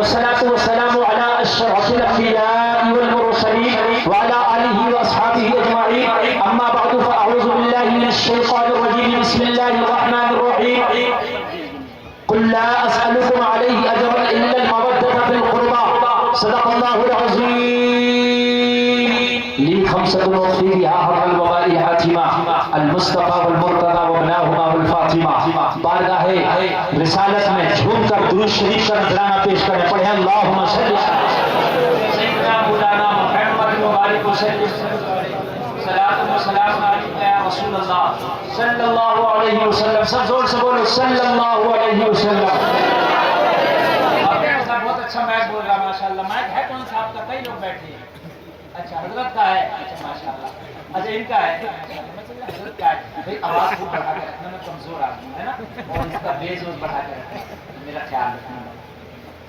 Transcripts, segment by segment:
वस्सलातु वस्सलामु अला अशरफिल अंबिया'i वल मुरसलीन व अला आलिहि व अस्हाबिहि अजमईन। अम्मा बअदु फअऊज़ु बिल्लाहि मिनश शैतानिर रजीम। बिस्मिल्लाहिर रहमानिर रहीम। कुल ला अस्अलुकुम अलैहि अजरन इल्ला अल-मवद्दता फिल क़ुरबा। सदक़ल्लाहुल अज़ीम। ली खमसतुन वफ़ीहा हक़ल वबाई हातिमा अल-मुस्तफ़ा वल मुर्तज़ा व बनाहुमा वल फातिमा। बारगाहे रिसालत में झूमकर दुरूद शरीफ का नजराना पेश करें। पढ़े अल्लाहुम्मा सल्लि सय्यिदना मौलाना मुहम्मद मुबारक वसल्लम सलातु व सलाम अलैका या रसूल अल्लाह सल्लल्लाहु अलैहि वसल्लम। सब जोर से बोलो सल्लल्लाहु अलैहि वसल्लम। बहुत अच्छा मैक बोल रहा माशाल्लाह। मैक है कौन सा आपका? कई लोग बैठे हैं। अच्छा हजरत का है। अच्छा माशाल्लाह। अच्छा इनका है। हजरत का है भाई। आवाज खूब बढ़ा के रखना, मैं कमजोर आदमी है ना, और इसका बेस बढ़ा के रखना, मेरा ख्याल रखना।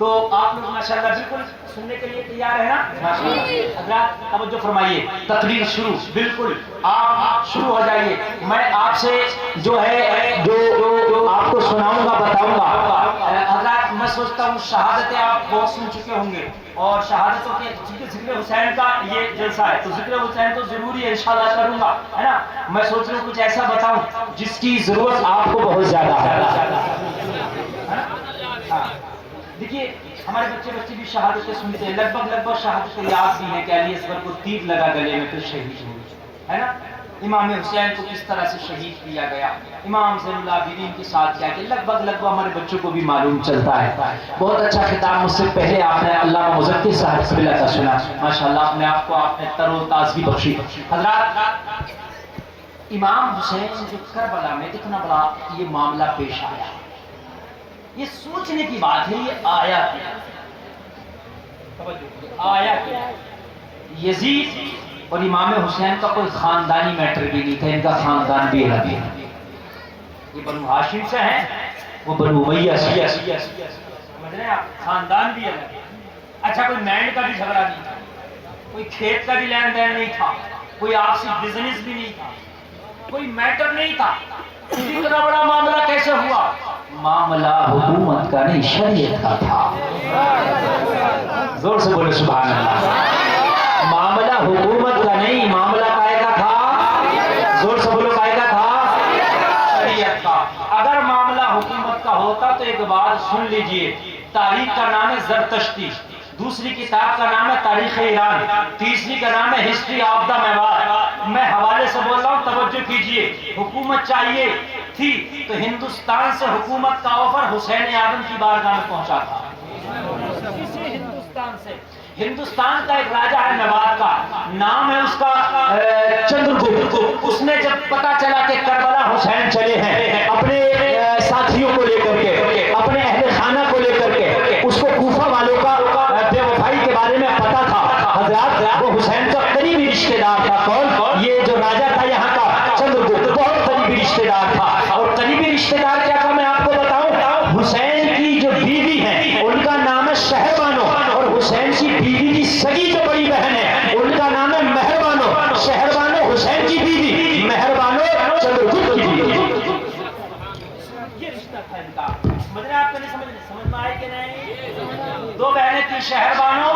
तो आप लोग माशाल्लाह बिल्कुल सुनने के लिए तैयार है ना? माशाल्लाह। हजरत तवज्जो फरमाइए, तकरीर शुरू। बिल्कुल आप शुरू हो जाइए। मैं आपसे जो है जो आपको सुनाऊंगा बताऊंगा। हजरत मैं सोचता हूँ शहादतें आप बहुत सुन चुके होंगे, और शहादतों के जिक्र हुसैन का ये जलसा है, तो जिक्र हुसैन तो जरूरी है, इंशाल्लाह करूंगा, है ना। मैं सोच रहा हूँ कुछ ऐसा बताऊं जिसकी जरूरत आपको बहुत ज्यादा है। देखिए हमारे बच्चे भी शहादतें सुनते हैं, लगभग शहादतें याद भी है कि अली असगर को तीर लगा गले में तो शहीद हुए, है ना। इमाम हुसैन को किस तरह से शहीद किया गया, इमाम ज़ैनुल आबिदीन के साथ क्या कि लगभग हमारे बच्चों को भी मालूम चलता है। बहुत अच्छा खिताब मुझसे पहले आपने अल्लामा मुज़क्किर साहब क़िबला का सुना। माशाअल्लाह अपने आप को आपने तरोताज़गी बख्शी। हज़रात इमाम हुसैन जो करबला में कितना बड़ा ये मामला पेश आया, ये सोचने की बात है। ये आया क्या? आया क्या? यजीद और इमाम हुसैन का कोई खानदानी मैटर भी नहीं था, इनका खानदान भी अलग है। ये बनु हाशिम से हैं, वो बनु उमैया से, समझ रहे हैं आप, खानदान भी अलग है। अच्छा कोई लैंड का भी झगड़ा नहीं था, कोई खेत का भी लेन देन नहीं था, कोई आपसी बिजनेस भी नहीं था, कोई मैटर नहीं था। इतना बड़ा मामला कैसे हुआ? मामला हुकूमत का नहीं शरीयत का था। जोर से बोले सुभान अल्लाह। मामला हुकूमत का नहीं, मामला काय का था? जोर से बोलो काय का था? शरीयत का। अगर मामला हुकूमत का होता तो एक बात सुन लीजिए, तारीख का नाम है ज़रतश्ती, दूसरी किताब का नाम है तारीख ईरान, तीसरी का नाम है हिस्ट्री ऑफ द मेवाड़। मैं हवाले से बोल रहा हूँ, तवज्जो कीजिए। हुकूमत चाहिए थी तो हिंदुस्तान से हुकूमत का ऑफर हुसैन आजम की बारगाह में पहुंचा था। हिंदुस्तान से, हिंदुस्तान का एक राजा है मेवाड़ का, नाम है उसका चंद्रगुप्त। उसने जब पता चला कि करबला हुसैन चले हैं अपने साथियों को लेकर के, अपने अहले खाना को लेकर के, उसको कूफा वालों का बेवफाई के बारे में पता था। हजरत वो हुसैन का करीबी रिश्तेदार था। कौन? ये जो राजा था यहाँ का चंद्रगुप्त, बहुत करीबी रिश्तेदार था। और करीबी रिश्तेदार क्या था मैं आपको बताऊं, हुसैन की जो बीवी है उनका नाम है शहरबानो, और हुसैन की बीवी की सगी जो बड़ी बहन है उनका नाम है मेहरबानो। शहरबानो हुसैन की बीवी, मेहरबानो चंद्रगुप्त की बीवी। ये रिश्ता था इनका। समझ रहे आपको? नहीं समझ में आए कि नहीं? दो बहनें थी, शहरबानो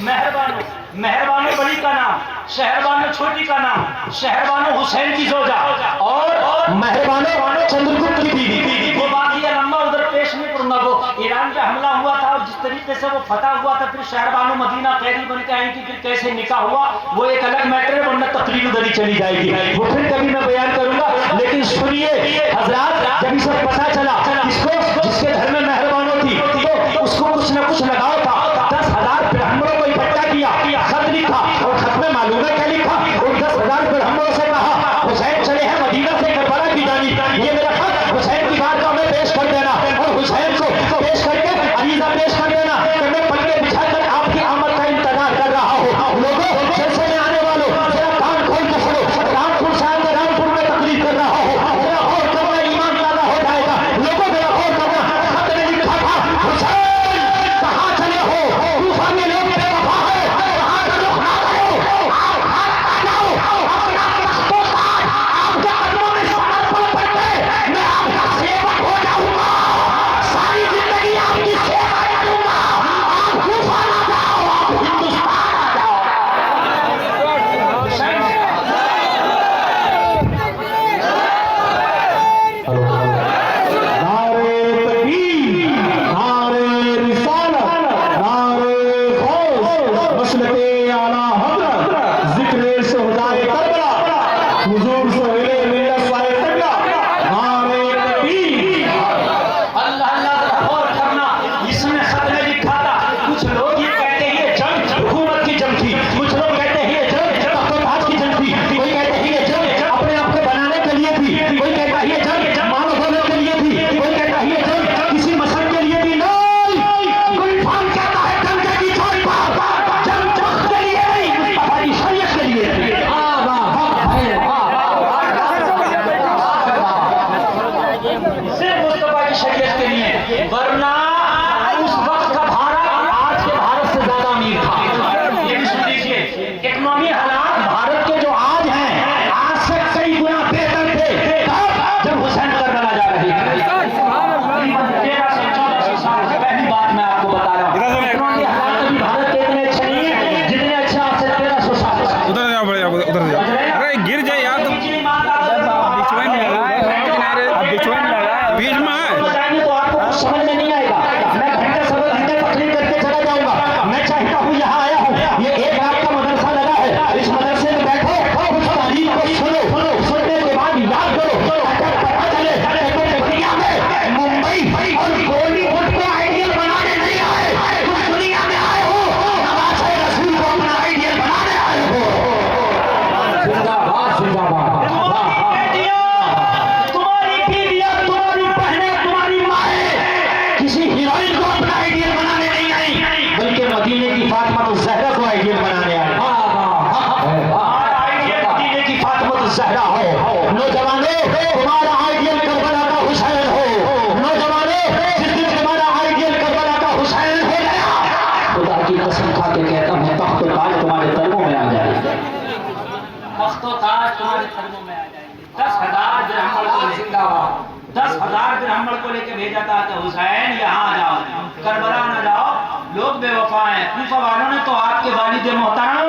मेहरबानो। मेहरबानो बड़ी का नाम, शहरबानो छोटी का नाम। शहरबानो हुसैन की जोजा और मेहरबानो चंद्रगुप्त की बीवी। वो बात ये लंबा उधर पेश नहीं करूंगा। वो ईरान पे हमला हुआ था और जिस तरीके से वो फतह हुआ था, फिर शहरबानो मदीना कैदी बन के आई थी, फिर कैसे निकाह हुआ वो एक अलग मैटर है, वरना तकरीर उधर ही चली जाएगी, वो फिर कभी मैं बयान करूंगा। लेकिन सुनिए हजरात, जब इसे पता चला किसको, जिसके घर में मेहरबानो थी, तो उसको कुछ न कुछ लगाव था। 10,000 ब्राह्मणों को इकट्ठा किया, खत लिखा, और खत में मालूम है क्या लिखा? उन 10,000 ब्राह्मणों से कहा हुसैन चले हैं मदीना से करबला की जानिब, ये मेरा खत हुसैन की बारगाह में पेश कर देना, और हुसैन को पेश करके अरीज़ा पेश कर देना कि मैं पलके बिछाकर आपकी आमद का इंतजार कर रहा हूँ। लोगों जलसे में आने वालों जरा कान खोल के सुनो, रामपुर साहब में रामपुर में तकलीफ कर रहा हूँ, जरा और करना ईमान ताज़ा हो जाएगा। लोगों जरा और करना, किसी हीरोइन को अपना आइडियल बनाने नहीं आई, बल्कि मदीने की फातिमा तो ज़हरा को आइडियल बनाने आई। आइडियल मदीने की फातिमा तो ज़हरा हो। नौजवानों, तुम्हारा आइडियल करबला का हुसैन हो। नौजवानों, जिस दिन तुम्हारा आइडियल करबला का हुसैन हो गया, खुदा की कसम खा के कहता हूँ, तख्त व ताज तुम्हारे तलवों में आ जाएगा। तख्त व ताज तुम्हारे तलवों में आ जाएंगे। 10,000 दिरहम को जिंदाबाद 10,000 दिरहम को लेके भेजा था कि हुसैन यहाँ आ जाओ, करबला ना जाओ, लोग बेवफा हैं। कूफा वालों ने तो आपके वालिद मोहतरम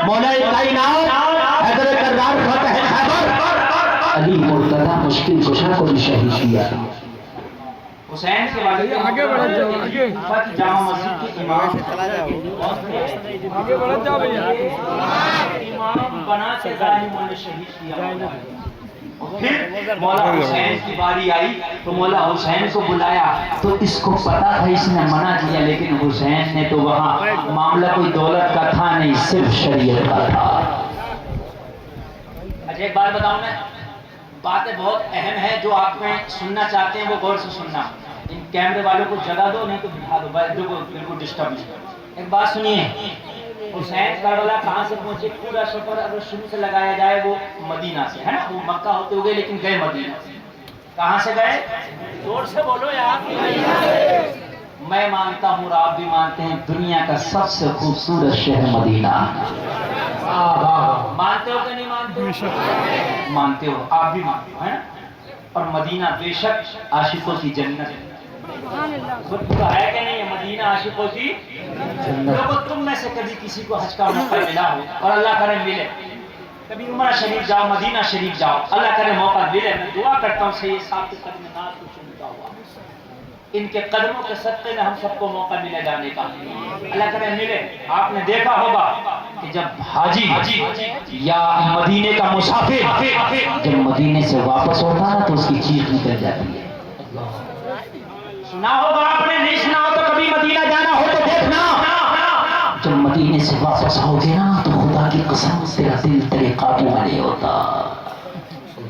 मौला कायनात हैदर कर्रार फतह खैबर अली मुर्तजा मुश्किल कुशा को भी शहीद किया। हुसैन के वालिद आगे बढ़ जाओ, आगे जामा मस्जिद के इमाम आगे बढ़ जाओ भैया, इमाम बना के जालिमों ने शहीद किया। फिर मौला हुसैन की बारी आई तो मौला हुसैन को बुलाया, तो इसको पता था, इसने मना किया, लेकिन हुसैन ने तो वहाँ मामला कोई दौलत का था नहीं, सिर्फ शरीयत का था। अच्छा एक बात बताऊं मैं, बातें बहुत अहम है जो आप में सुनना चाहते हैं वो गौर से सुनना। इन कैमरे वालों को जगा दो, नहीं तो बिठा दो, बिल्कुल डिस्टर्ब नहीं। एक बात सुनिए, हुसैन करबला कहाँ से पहुंचे? पूरा सफर अगर शुरू से लगाया जाए वो मदीना से है ना, वो मक्का होते हुए लेकिन गए मदीना से। कहाँ से गए? जोर से बोलो यार। मैं मानता हूँ और आप भी मानते हैं, दुनिया का सबसे खूबसूरत शहर मदीना। मानते हो कि नहीं मानते? मानते हो, आप भी मानते हो है ना। और मदीना बेशक आशिकों की जन्नत है। खुद तो है कि नहीं है मदीना आशिकों की लोगों, तुम में से कभी किसी को हज का मौका मिला हो, और अल्लाह करे मिले, कभी उमरा शरीफ जाओ, मदीना शरीफ जाओ, अल्लाह करे मौका मिले, मैं दुआ करता हूँ सही साहब के कदम नाथ को चुनता हुआ, इनके कदमों के सदक़े में हम सबको मौका मिले जाने का, अल्लाह करे मिले। आपने देखा होगा कि जब हाजी या मदीने का मुसाफिर जब मदीने से वापस होता है तो उसकी चीख निकल जाती है। सुना होगा आपने, नहीं सुना हो तो कभी मदीना जाना हो तो देखना। जब मदीने से वापस आओगे ना तो खुदा की कसम तेरा दिल तेरे काबू में नहीं होता।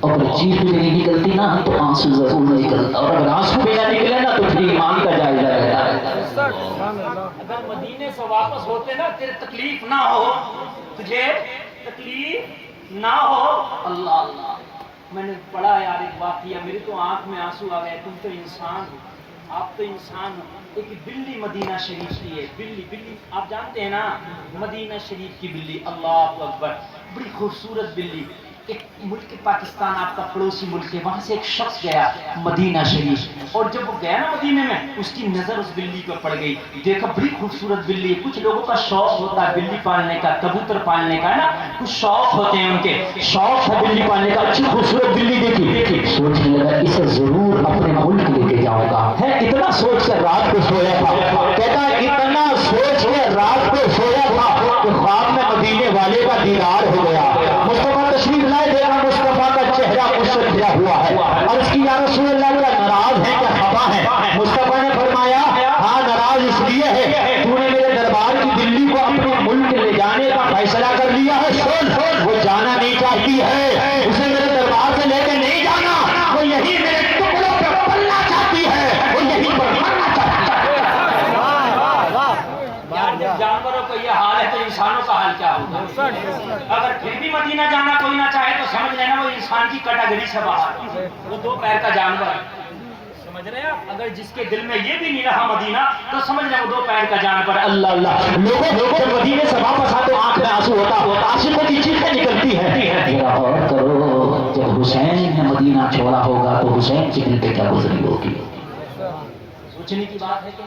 अगर चीख भी नहीं निकलती ना तो आंसू जरूर निकलता, और अगर आंसू भी ना निकले ना तो फिर ईमान का जायजा रहता है। अगर मदीने से वापस होते ना, तेरे तकलीफ ना हो, तुझे तकलीफ ना हो। अल्लाह अल्लाह, मैंने पढ़ा यार एक वाकया, मेरी तो आंख में आंसू आ गए। तुम तो इंसान हो, आप तो इंसान हो। एक बिल्ली मदीना शरीफ की है, बिल्ली आप जानते हैं ना, मदीना शरीफ की बिल्ली, अल्लाह अकबर, बड़ी खूबसूरत बिल्ली। एक मुल्क पाकिस्तान आपका पड़ोसी मुल्क है, वहां से एक शख्स गया मदीना शरीफ, और जब वो गया ना मदीने में, उसकी नजर उस बिल्ली पर पड़ गई। देखा बड़ी खूबसूरत बिल्ली। कुछ लोगों का शौक होता है बिल्ली पालने का, कबूतर पालने का, है ना, कुछ शौक होते हैं उनके, शौक है बिल्ली पालने का। अच्छी खूबसूरत बिल्ली देखी, सोचने लगा इसे जरूर अपने मुल्क लेके जाऊंगा। है इतना सोच कर रात को सोया था, कहता इतना सोच के रात को सोया था कि ख्वाब में मदीने वाले का दीदार हो गया। मुस्तफा तशरीफ लाए, देखा मुस्तफा का चेहरा मुझसे घिरा हुआ है, और इसकी या रसूल अल्लाह क्या नाराज है क्या खफा है? मुस्तफा ने फरमाया हाँ नाराज इसलिए है, तूने मेरे दरबार की दिल्ली को अपने मुल्क ले जाने का फैसला कर लिया है। सुन, वो जाना नहीं चाहती है, उसे मेरे दरबार से लेकर नहीं जाना, वो यही मेरे टुकड़ों पे पलना चाहती है, वो यहीं पर मरना चाहती है। यार जब जानवरों को यह हाल है तो इंसानों का हाल क्या होगा? अगर फिर भी मदीना जाना कोई ना चाहे तो समझ लेना वो इंसान की कैटेगरी से बाहर, वो दो पैर का जानवर, समझ रहे हैं आप? अगर जिसके दिल में ये भी नहीं रहा मदीना तो समझ लें वो दो पैर का जानवर। अल्लाह अल्लाह, लोगों जब मदीने से वापस आते आंख में आंसू होता, आशिकों की चीखें निकलती है। और करो, जब हुसैन ने मदीना छोड़ा होगा तो हुसैन के दिल पे क्या गुजरी होगी? सोचने की बात है कि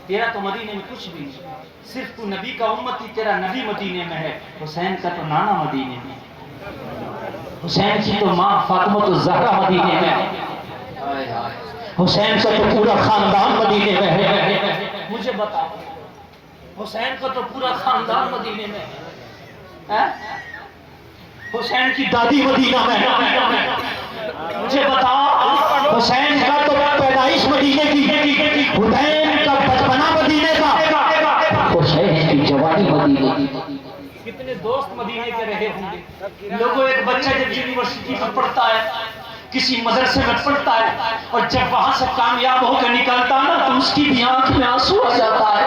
तेरा तो मदीने में कुछ भी नहीं, सिर्फ तू नबी का उम्मती, तेरा नबी मदीने में है, हुसैन का तो नाना मदीने में, हुसैन की तो माँ फातिमा तो ज़हरा मदीने में, हुसैन का तो पूरा खानदान मदीने में है। मुझे बताओ, हुसैन का तो पूरा खानदान मदीने में है, हुसैन की दादी मदीना में है। मुझे बताओ, हुसैन का तो पैदाइश मदीने की, हुसैन का बचपना मदीने का, हुसैन की जवानी मदीने की। कितने दोस्त मदीने के रहे होंगे। लोगों, एक बच्चा जब यूनिवर्सिटी में पढ़ता है किसी मदरसे में पढ़ता है और जब वहां से कामयाब होकर निकलता ना तो उसकी भी आंख में आंसू आ जाता है,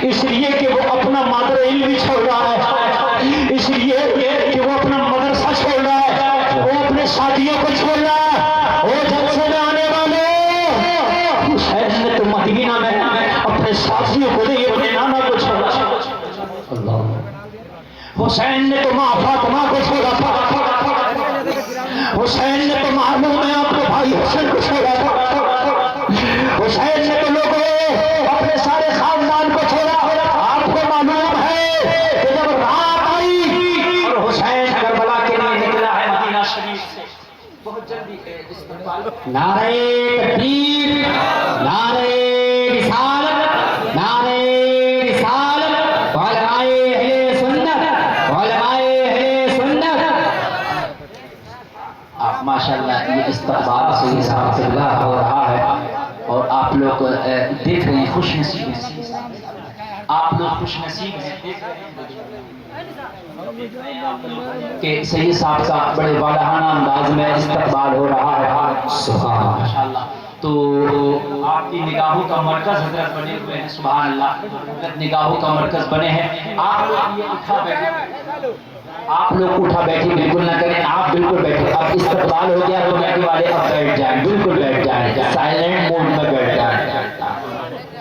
इसलिए कि वो अपना मादर इल्म भी छोड़ रहा है, इसलिए कि वो अपना मदरसा छोड़ रहा है, वो अपने साथियों को छोड़ रहा है। वो जलसे में आने वाले हुसैन ने तो मदीना में अपने साथियों को नहीं अपने नाना को छोड़ा। हुसैन ने तो माँ फातिमा को छोड़ा था, हुसैन ने तो मालूम है अपने भाई हुसैन को छोड़ा था, हुसैन ने तो लोगों अपने सारे खानदान को छोड़ा। आपको मालूम है कि जब रात आई और हुसैन करबला के लिए निकला है मदीना शरीफ से, बहुत जल्दी नारे तकबीर, नारे रिसालत, नारे रिसालत, उलमाए अहले सुन्नत, उलमाए अहले सुन्नत। आप माशाल्लाह ये इस्तक़बाल से इल्तिजा हो रहा है और आप लोग देख रहे हैं, खुश नसीब हैं आप लोग, खुश नसीब हैं देख रहे हैं कि सैयद साहब का बड़े वालाहाना अंदाज में इस्तक़बाल हो रहा है। सुभान माशाल्लाह। तो आपकी निगाहों का मरकज हजरत बने हुए हैं, सुभान अल्लाह, निगाहों का मरकज बने हैं। आप लोग ये उठा बैठे, आप लोग उठा बैठे बिल्कुल ना करें, आप बिल्कुल बैठे। अब इस्तक़बाल हो गया तो बैठने वाले अब बैठ जाए, बिल्कुल बैठ जाए, साइलेंट मोड में बैठ जाए।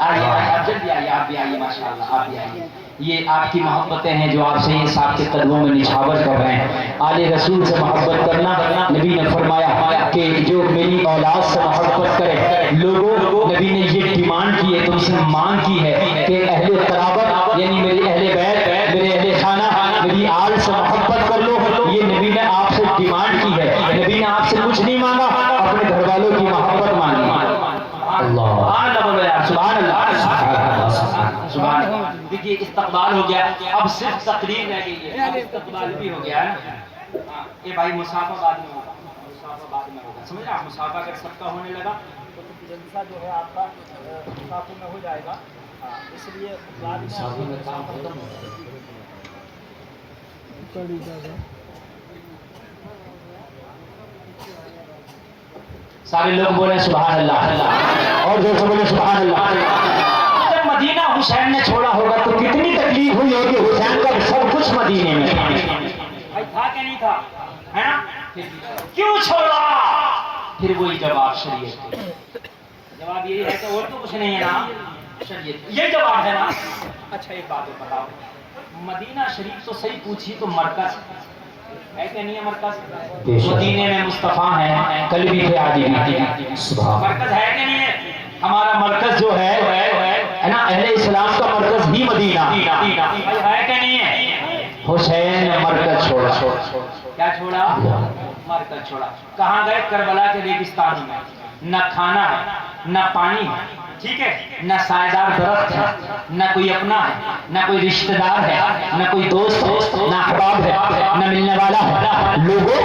आइए आप जल्दी आइए, आप भी आइए, माशाल्लाह आप भी आइए। ये आपकी मोहब्बतें हैं जो आप सैयद साहब के कदमों में निछावर कर रहे हैं। आले रसूल से मोहब्बत करना, नबी ने फरमाया कि जो मेरी औलाद से मोहब्बत करे, लोगों नबी ने ये डिमांड की है, तुमसे मांग की है कि अहले तराबत यानी मेरे अहले बैत, मेरे अहले खाना, मेरी आल से मोहब्बत कर लो। ये नबी ने आपसे डिमांड की है, नबी ने आपसे कुछ नहीं मांगा, अपने घर वालों की मोहब्बत मांगी। अल्लाह सुभान अल्लाह, सुभान। देखिए इस्तक़बाल हो गया, अब सिर्फ तकरीर रह गई है, अब इस्तक़बाल भी हो गया है ना। ये भाई मुसाफा बाद में होगा, मुसाफा बाद में होगा, समझ रहे? मुसाफा अगर सबका होने लगा तो जलसा जो है आपका मुसाफा में हो जाएगा, इसलिए बाद में काम खत्म हो जाएगा। सारे लोग बोले सुभान अल्लाह, और जोर से बोले सुभान अल्लाह। जब मदीना हुसैन ने छोड़ा होगा तो कितनी तकलीफ हुई होगी हुसैन का, सब कुछ मदीने में भाई था कि नहीं था, है ना? क्यों छोड़ा? फिर वही जवाब शरीयत, जवाब यही है कि और तो कुछ नहीं है ना, शरीयत ये जवाब है ना। अच्छा एक बात बताओ, मदीना शरीफ तो सही पूछी तो मरकज है कि नहीं है? मरकज मदीने में मुस्तफा है, कल भी थे आज भी, मरकज है कि नहीं है? हमारा मरकज जो है ना, अहले इस्लाम का मरकज ही मदीना है कि नहीं है? हुसैन ने मरकज छोड़ा, क्या छोड़ा? मरकज छोड़ा। कहाँ गए? करबला के रेगिस्तान में, न खाना है, न पानी है, ठीक है, न सायदार दरख्त है, न कोई अपना है, न कोई रिश्तेदार है, न कोई दोस्त है, न अहबाब है, न मिलने वाला है। लोगों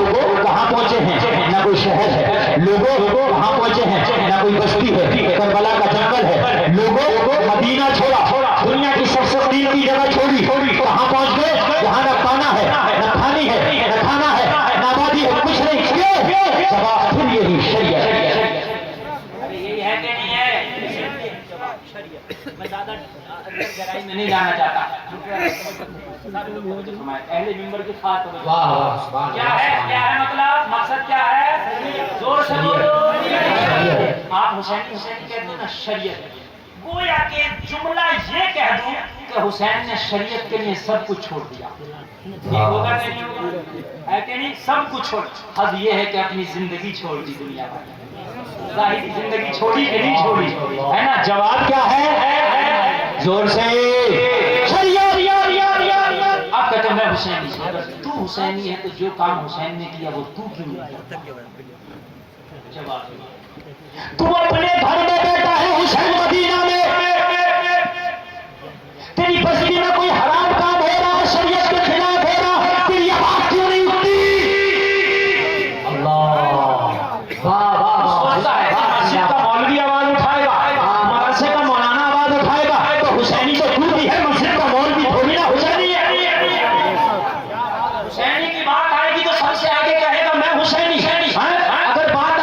कहाँ पहुंचे हैं? न कोई शहर है, लोगों कहाँ पहुंचे हैं? न कोई बस्ती है, करबला का जंगल है। लोगों मदीना छोड़ा, दुनिया की सबसे कीमती जगह छोड़ी, कहाँ पहुंच गए? जहाँ न पाना है, न पानी है, न खाना है, न आबादी है, कुछ नहीं। क्यों? जवाब फिर यही शरीयत। यही है कि नहीं है? मैं ज्यादा गहराई में नहीं जाना चाहता, अहले मिंबर की खास क्या है मतलब, मकसद क्या है? जोर से बोलो। आप हुसैनी कहते हैं ना, शरीयत। गोया के जुमला ये कह दूं कि हुसैन ने शरीयत के लिए सब कुछ छोड़ दिया। ये होगा कि नहीं होगा? है कि नहीं? सब कुछ छोड़। हद ये है कि अपनी जिंदगी छोड़ दी दुनिया में, जाहिर जिंदगी छोड़ी कि नहीं छोड़ी, है ना? जवाब क्या है? जोर से आप कहते हैं मैं हुसैनी हूं। तू हुसैनी है तो जो काम हुसैन ने किया वो तू क्यों नहीं किया? जवाब तू अपने घर में बैठा है हुसैन मदीना में, तेरी बस्ती में कोई हराम काम हो रहा है, शरीयत के खिलाफ हो रहा है, तेरी आवाज क्यों नहीं उठती? अल्लाह वाह मस्जिद का मौलवी आवाज उठाएगा, मदरसे का मौलाना आवाज उठाएगा, तो हुसैनी तो तू भी है, मस्जिद का मौलवी थोड़ी ना हुसैनी है। हुसैनी की बात आएगी तो सबसे आगे कहेगा मैं हुसैनी। अगर बात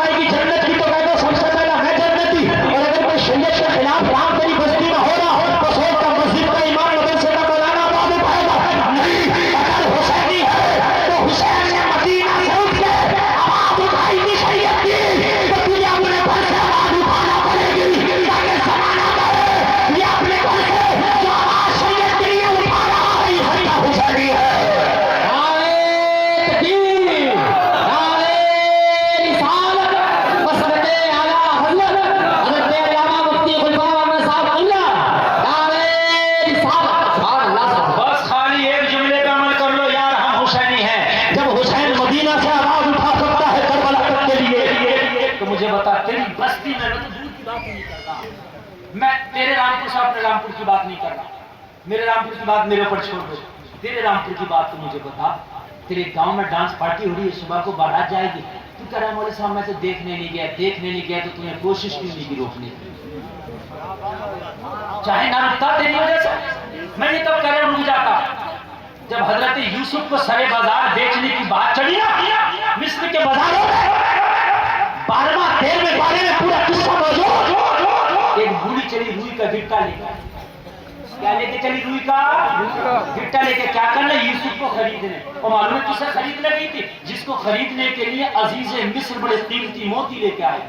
में, मैं तो दूर की बात नहीं कर रहा। मैं तेरे रामपुर से अपने रामपुर की बात नहीं कर रहा। मेरे रामपुर की बात मेरे ऊपर छोड़ दो, तेरे रामपुर की बात तो मुझे बता। तेरे गांव में डांस पार्टी हो रही है, सुबह को बारात जाएगी, तू कह रहा मौलवी साहब मैं तो देखने नहीं गया, तो तूने कोशिश क्यों नहीं की रोकने की? चाहे ना रुकता तेरी वजह से, मैं ये तब कह रहा रुक जाता जब हजरत यूसुफ को सरे बाजार बेचने की बात चली ना, मिस्र के बाजारों में 12वां तेल में बारे में पूरा किस्सा मौजूद। एक बूढ़ी चली रुई का गिट्टा लेकर, क्या लेके चली? रुई का गिट्टा लेके। क्या करना? यूसुफ को खरीदने। और मालूम है किसे खरीदने गई थी? जिसको खरीदने के लिए अजीज मिस्र बड़े कीमती मोती लेके आए,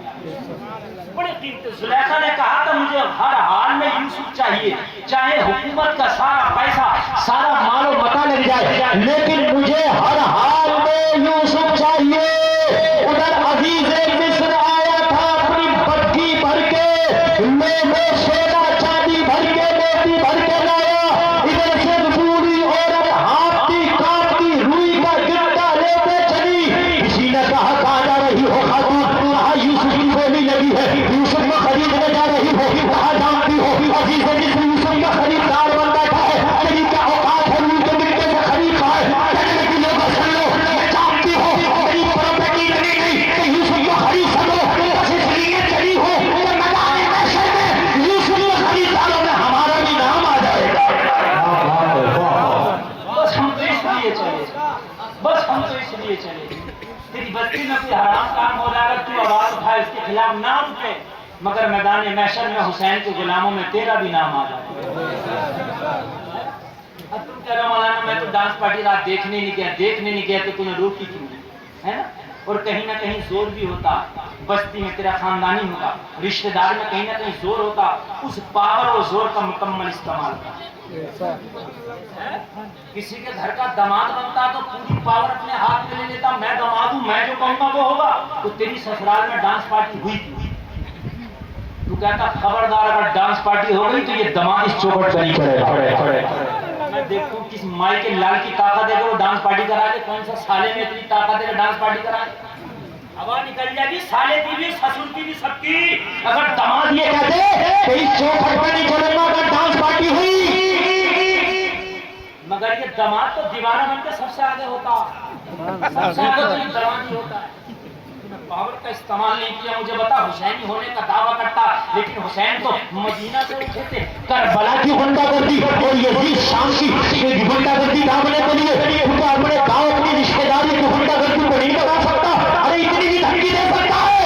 बड़े कीमती। जुलेखा ने कहा था मुझे हर हाल में यूसुफ चाहिए, चाहे हुकूमत का सारा पैसा सारा मालो मता लग जाए, लेकिन मुझे हर हाल में यूसुफ चाहिए। उधर अजीज मिस्र आया था अपनी बग्घी भर के, मैंने सोना चांदी भर के मोती भर के लाया। इधर से बूढ़ी औरत हाथी काटती रुई का गिट्टा लेके चली। किसी ने कहा कहाँ जा रही हो खातून? कहा यूसुफ की बोली लगी है, यूसुफ को खरीदने जा रही हो। कहा जानती हो अजीज मिस्र यूसुफ का खरीदार बन बैठा है। तेरी क्या औकात है रुई के गिट्टे से खरीद पाए? कहने की लोग सुन लो, मैं जानती हो मेरी प्रॉपर्टी इतनी नहीं कि यूसुफ को खरीद सको, बस इसलिए चली हो कि मैदान महशर में यूसुफ को खरीदारों में हमारा भी नाम आ जाएगा। बस हम तो इसलिए चले, बस हम तो इसलिए चले। तेरी बस्ती में कोई हराम काम हो रहा है, तू आवाज उठाए उसके खिलाफ ना उठे, मगर मैदान महशर में हुसैन के गुलामों में तेरा भी नाम आ जाए। अब तुम कह रहे हो मौलाना मैं तो डांस पार्टी रात देखने नहीं गया, तो तूने रोकी क्यों? है ना? और कहीं ना कहीं जोर भी होता, बस्ती में तेरा खानदानी होता, रिश्तेदार में कहीं ना कहीं जोर होता, उस पावर और जोर का मुकम्मल इस्तेमाल कर। किसी के घर का दामाद बनता तो पूरी पावर अपने हाथ में ले लेता, मैं दामाद हूं, मैं जो कहूंगा वो होगा। तो तेरी ससुराल में डांस पार्टी हुई थी, तू कहता खबरदार अगर डांस पार्टी हो गई तो ये दामाद इस चौखट पर नहीं चढ़ेगा। मैं देखूं किस माई के लाल की ताकत देकर वो डांस पार्टी करा दे, कौन सा साले में इतनी ताकत देकर डांस पार्टी करा दे? हवा निकल जाएगी साले की भी, ससुर की भी, सबकी। अगर दामाद ये कहते तो इस चौखट पर नहीं चढ़ेगा अगर डांस पार्टी हुई, मगर ये दामाद तो दीवाना बनकर सबसे आगे होता, सबसे आगे तो ये दामाद ही होता है। पावर का इस्तेमाल नहीं किया। मुझे बता, हुसैनी होने का दावा करता, लेकिन हुसैन तो मदीना से उठे थे, करबला की गुंडागर्दी और यजीद शाम की गुंडागर्दी दामने के लिए, क्योंकि अपने गांव अपनी रिश्तेदारी की गुंडागर्दी को नहीं बता सकता। अरे इतनी भी धमकी दे सकता है?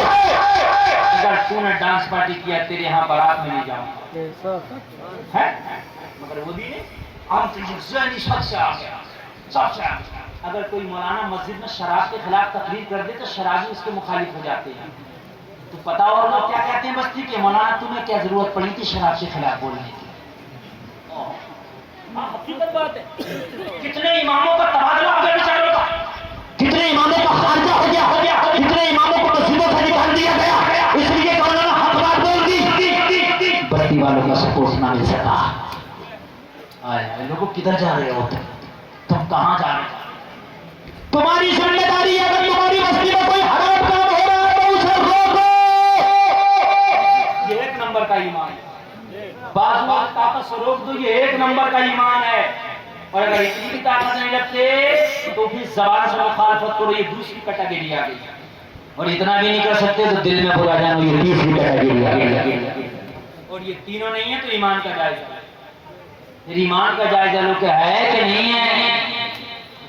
अगर तूने डांस पार्टी किया तेरे यहाँ बारात में नहीं जाऊंगा, है? मगर वो भी नहीं, हम तो सबसे आ गया, सबसे आ गया। अगर कोई मौलाना मस्जिद में शराब के खिलाफ तकरीर कर दे तो शराबी उसके मुखालिफ हो जाते हैं। तो पता और लोग क्या कहते हैं बस्ती के, मौलाना तुम्हें क्या जरूरत पड़ी थी शराब के खिलाफ बोलने की? हकीकत बात है। कितने इमामों का तबादला हो गया बेचारों का, कितने इमामों का खारजा हो गया, कितने इमामों को मस्जिदों से निकाल दिया गया, इसलिए मौलाना हक बात बोल दी। बस्ती वालों का सपोर्ट ना मिल सका। लोगों किधर जा रहे हो तुम कहाँ जा रहे हो? तुम्हारी जिम्मेदारी है, अगर तुम्हारी बस्ती में कोई हराम काम हो रहा है तो उसे रोको। ये एक नंबर का ईमान है। बाजुओं की ताकत से रोक दो, ये एक नंबर का ईमान है। और अगर इतनी भी ताकत नहीं रखते तो फिर जबान से मुखालफत करो, ये दूसरी कैटेगरी आ गई। और इतना भी नहीं कर सकते तो दिल में बुरा जानो, ये तीसरी कैटेगरी आ गई। और ये तीनों नहीं है तो ईमान का जायजा। फिर ईमान का जायजा लोग है कि नहीं है?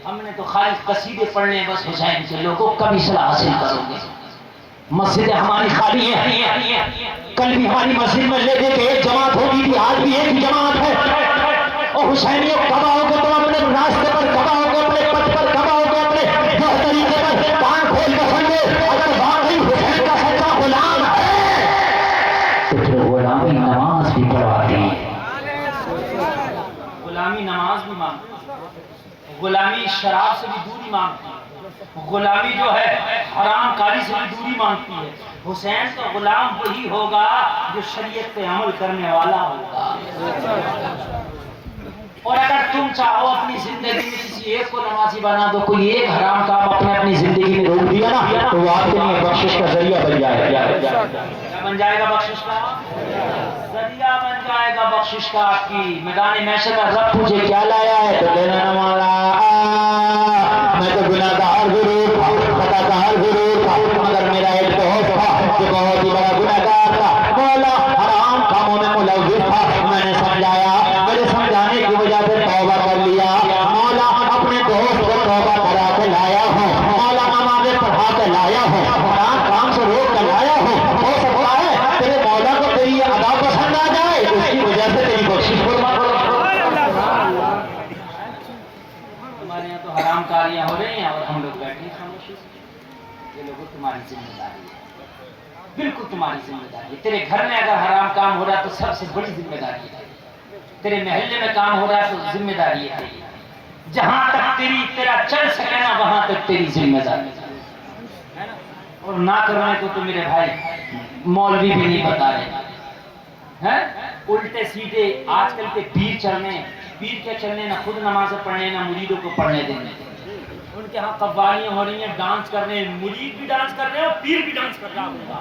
हमने तो खाली कसीदे पढ़ने बस हुसैन से, लोगों कभी सलाह हासिल करोगे? मस्जिद हमारी खाली है, कल भी हमारी मस्जिद में ले दे के एक जमात होगी थी, आज भी एक ही जमात है। और हुसैनियों कब आओगे तुम अपने रास्ते पर, कब आओगे अपने पथ पर, कब आओगे अपने जो तरीके पर कान खोल कर सुन ले, अगर वाकई हुसैन का सच्चा गुलाम है तो फिर गुलामी नमाज भी पढ़वाती है, गुलामी नमाज भी मांगती है, गुलामी शराब से भी दूरी मांगती है, गुलामी जो है हराम कारी से भी दूरी मांगती है। हुसैन तो गुलाम वही होगा जो शरीयत पे अमल करने वाला होगा। और अगर तुम चाहो अपनी जिंदगी में किसी एक को नमाजी बना दो, कोई एक हराम काम अपनी जिंदगी में रोक दिया ना, तो वो आपके लिए बख्शिश का जरिया बन जाएगा। बन जाएगा बख्शिश का? जरिया बन जाएगा बख्शिश का आपकी। मैदान महशर में रब तुझे क्या लाया है तो लेना न मौला, मैं तो गुनाहगार जरूर था, खताकार जरूर था, मगर मेरा एक दोस्त था जो बहुत ही बड़ा गुनाहगार था। मौला हराम कामों में मुलव्विस था, मैंने समझाया, मेरे समझाने की वजह से तौबा कर लिया। मौला अपने दोस्त को तौबा करा के लाया हूँ, मौला नमाज़ें पढ़ा के लाया हूँ, हराम काम से रोक कर लाया हूँ। हो सकता है तेरे मौला को तेरी अदा पसंद आ जाए, उसकी वजह से तेरी बख्शिश फरमा। हमारे यहाँ तो हराम कारियां हो रही हैं और हम लोग बैठे खामोशी से। ये लोगों तुम्हारी जिम्मेदारी है, बिल्कुल तुम्हारी जिम्मेदारी है। तेरे घर में अगर हराम काम हो रहा है तो सबसे बड़ी जिम्मेदारी है। तेरे महल्ले में काम हो रहा है तो जिम्मेदारी है। जहां तक तेरा चल सके ना वहां तक तेरी जिम्मेदारी है ना। और ना करने को तो मेरे भाई मौलवी भी नहीं बता रहे हैं, उल्टे सीधे आजकल के पीर के चलने ना खुद नमाज़ें पढ़ने ना मुरीदों को पढ़ने देने। उनके यहाँ कव्वालियां हो रही हैं, डांस कर रहे हैं, मुरीद भी डांस कर रहे हैं और पीर भी डांस कर रहा होगा।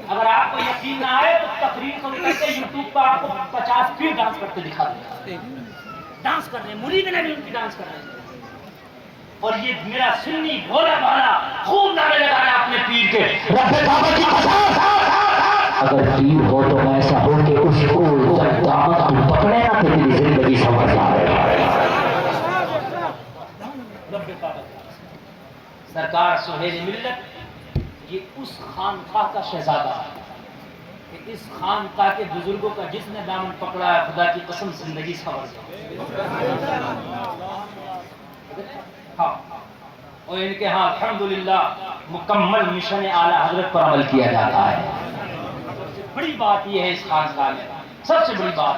अगर आपको यकीन ना आए तो तकरीर को करके यूट्यूब पर आपको 50 पीर डांस करते दिखा देगा। डांस कर रहे हैं, मुरीद ने भी उनकी डांस कर रहे हैं। और ये मेरा सुन्नी भोला भाला खूब नारे लगा रहा है अपने पीर के, रब्बे काबा की कसम। अगर पीर हो तो ऐसा हो कि उसको जब दामन तुम पकड़े ना तो तेरी जिंदगी समझ आए। सरकार सुहेल मिल्लत ये उस खानकाह का शहजादा है कि इस खानकाह के बुजुर्गों का जिसने दामन पकड़ा है खुदा की कसम जिंदगी समझ जाए। हाँ, और इनके यहाँ अल्हम्दुलिल्लाह मुकम्मल मिशन आला हजरत पर अमल किया जाता है। बड़ी बात यह है इस खानकाह में, सबसे बड़ी बात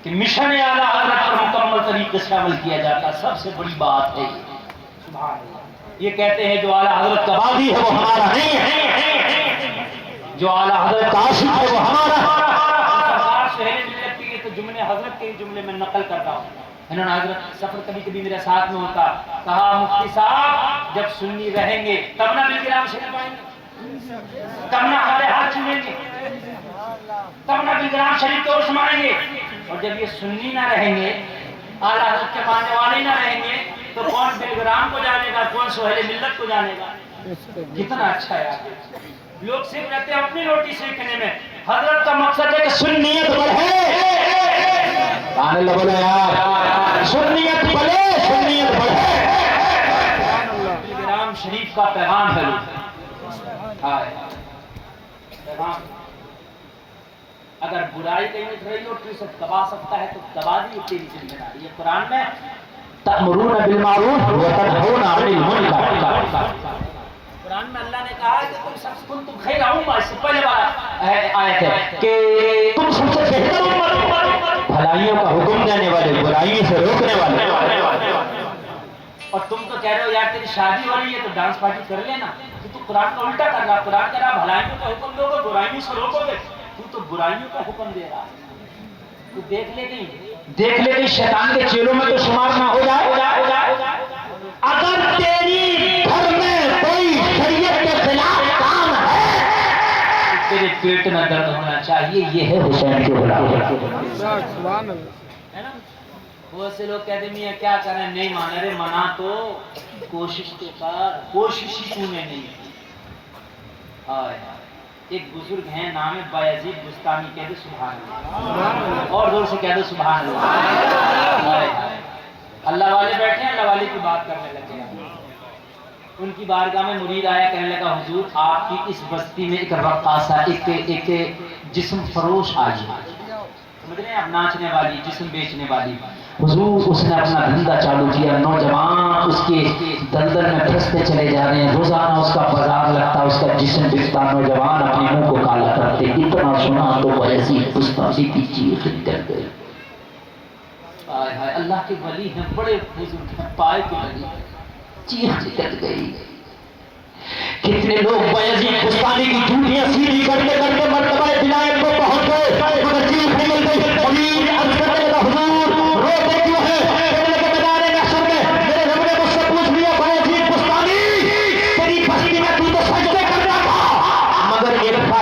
कि मिशन आला हजरत पर मुकम्मल तरीके से अमल किया जाता है। सबसे बड़ी बात है सुभान अल्लाह। ये कहते हैं जो आला हजरत का बागी है वो हमारा नहीं है, जो आला हजरत का आशिक है वो हमारा। तो जुमले हजरत के जुमले में नकल कर रहा हूँ। इन्होंने हजरत सफर कभी कभी मेरे साथ में होता, कहा मुफ्ती साहब जब सुन्नी रहेंगे तब ना बिलगिराम शरीफ आएंगे, तब ना हमारे हाथ छूएंगे, तब ना बिलगिराम शरीफ को समाएंगे। और जब ये सुन्नी ना रहेंगे, आला हजरत के मानने वाले ना रहेंगे तो कौन बिलगिराम को जानेगा, कौन सोहेल मिल्लत को जानेगा। कितना अच्छा है। लोग सिर्फ रहते हैं अपनी रोटी सेकने में, हजरत का मकसद है कि सुन्नियत बढ़े। आने लगे यार, सुन्नियत बढ़े, सुन्नियत बढ़े। बिलगिराम शरीफ का पैगाम है पैगाम। अगर बुराई कहीं उठ रही हो तो उसे दबा सकता है तो दबा दी, तेरी जिम्मेदारी। ये कुरान में तअमुरून बिल मारूफ व तनहौना अनिल मुनकर, कुरान में अल्लाह ने कहा कि तुम सब कुंतुम खैरा उम्मा, इससे पहले वाला आयत है कि तुम सबसे बेहतर उम्मत, भलाइयों का हुक्म देने वाले, बुराइयों से रोकने वाले। और तुम तो कह रहे हो यार तेरी शादी हो रही है तो डांस पार्टी कर लेना, तो कुरान का उल्टा कर रहा। कुरान कह रहा भलाइयों का हुक्म दोगे, बुराइयों से रोकोगे, तू तो बुराइयों का हुक्म दे रहा है। तू देख ले कहीं शैतान के चेलों में तो शुमार ना हो जाए। अगर तेरी घर में कोई शरीयत के खिलाफ काम है तो तेरे पेट में दर्द होना चाहिए। ये है हुसैन के बराबर, है ना। बहुत से लोग कहते नहीं है क्या करें, नहीं माने। रे मना तो कोशिश तो कर, कोशिश ही तूने नहीं की। एक बुजुर्ग हैं, नाम है बायजीद बुस्तानी, कह दो सुभान अल्लाह, और जोर से कह दो सुभान अल्लाह। अल्लाह वाले बैठे हैं, अल्लाह वाले की बात करने लगे। उनकी बारगाह में मुरीद आया, कहने लगा हुजूर आपकी इस बस्ती में एक रक्कासा, एक जिस्म फरोश आई है, समझ रहे हैं आप, नाचने वाली, जिस्म बेचने वाली। हुजूर उसने अपना धंधा चालू किया, नौजवान उसके दलदल में फंसते चले जा रहे हैं, रोजाना उसका बाजार लगता, उसका जिस्म बिकता, नौजवान अपने मुंह को काला करते। इतना सुना तो ऐसी बुस्तानी की चीख निकल गई। अल्लाह के वली हैं, बड़े बुजुर्ग हैं, पाए के वली, चीख निकल गई। कितने लोग बायजीद बुस्तानी की झूठियां सीधी करते करते मर्तबा विलायत को पहुंच गए, मगर चीख निकल गई। अमीर अर्ज करने लगा हुजूर रोते क्यों है? कहने लगे मैदान महशर में मेरे रब ने मुझसे पूछ लिया बायजीद बुस्तानी तेरी बस्ती में तू तो सजदे कर रहा था, मगर एक था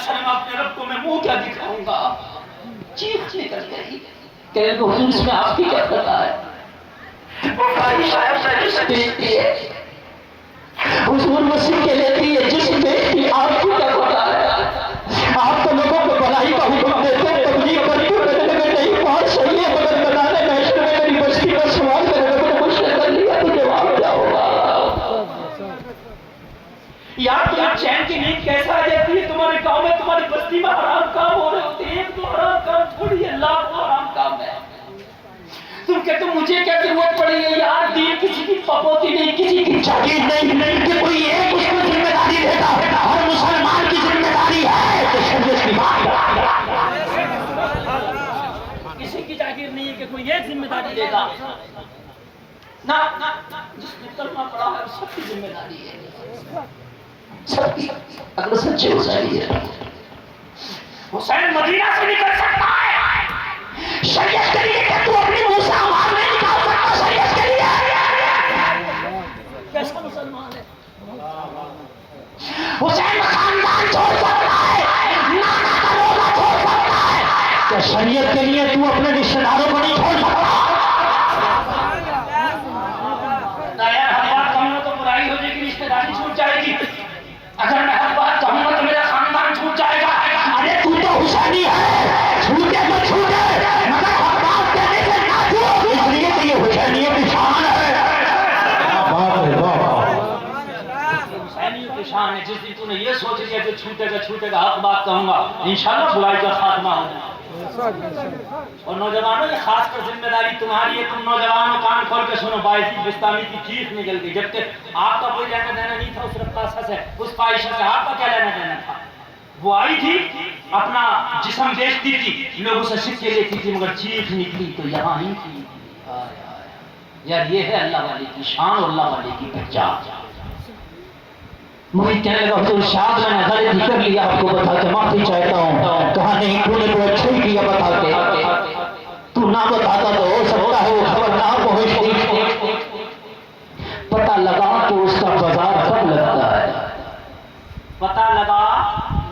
शर्म अपने रब को मैं मुंह क्या दिखाऊंगा। चीख निकल गई, कह रहे हुजूर इसमें आपकी क्या पता है। वो भाई साहब से देखती है, हुजूर वो सिक्के लेती है जिसमें देखती, आपकी क्या पता है। आप तो लोगों को भलाई का हुक्म देते हैं, तबलीग करते हो, कहते हैं नहीं बात सही है, मगर बनाने महशर में मेरी बस्ती का सवाल करेगा तो मुझसे कर लिया तो जवाब क्या होगा। यार तुम्हें चैन की नींद कैसा आ जाती है। तुम्हारे गांव में तुम्हारी बस्ती में हराम काम हो रहे होते हैं, एक तो हराम काम थोड़ी है, लाखों हराम काम है। तुम कहते हो मुझे क्या जरूरत पड़ी है यार, दीन किसी की पपोती नहीं, किसी की जागीर नहीं कि कोई एक उसको जिम्मेदारी देगा। हर मुसलमान की जिम्मेदारी है कि शरीयत की बात किसी की जागीर नहीं है कि कोई एक जिम्मेदारी देगा। ना जिसने कलमा पढ़ा है सबकी जिम्मेदारी है, सबकी। अगर सच्चे हुसैनी है, हुसैन मदीना से निकल सकता है शरीयत के लिए, तू अपनी मुंह से आवाज नहीं निकाल सकता शरीयत के लिए। कैसा मुसलमान है। हुसैन खानदान छोड़ सकता है, नाना का रोजा छोड़ सकता है, क्या शरीयत के लिए तू अपने रिश्तेदारों को नहीं छोड़ सकता। यार हर बात कहूंगा तो बुराई हो जाएगी, रिश्तेदारी छूट जाएगी। अगर मैं हर बात कहूंगा तो मेरा खानदान छूट जाएगा। अरे तू तो हुसैनी है, छूटे तो छूटे, मगर हर बात कहने से ना छूट, इसलिए तो ये हुसैनियत की शान है। हुसैनियत की शान है। जिस दिन तूने ये सोच लिया जो छूटेगा छूटेगा, हक बात कहूंगा, इंशाल्लाह बुराई का खात्मा हो जाएगा। और नौजवानों ये खासकर जिम्मेदारी तुम्हारी है। तुम नौजवानों कान खोल के सुनो, बायजीद बिस्तामी की चीख निकल गई, जबकि आपका कोई लेना देना नहीं था उस रक्कासा से, उस फाहिशा से आपका क्या लेना देना था। वो आई थी, अपना जिस्म बेचती थी, लोगों से सिक्के लेती थी, मगर चीख निकली तो यहाँ ही थी। यार ये है अल्लाह वाले की शान और अल्लाह वाले की पहचान। मुझे कहने लगा हुजूर शायद मैंने गलती कर लिया, आपको बता के माफी चाहता हूँ। कहा नहीं तूने तो अच्छा ही किया बता के, तू ना बताता तो हो सकता है वो खबर ना पहुंचती। पता लगा कि उसका बाजार कब लगता है, पता लगा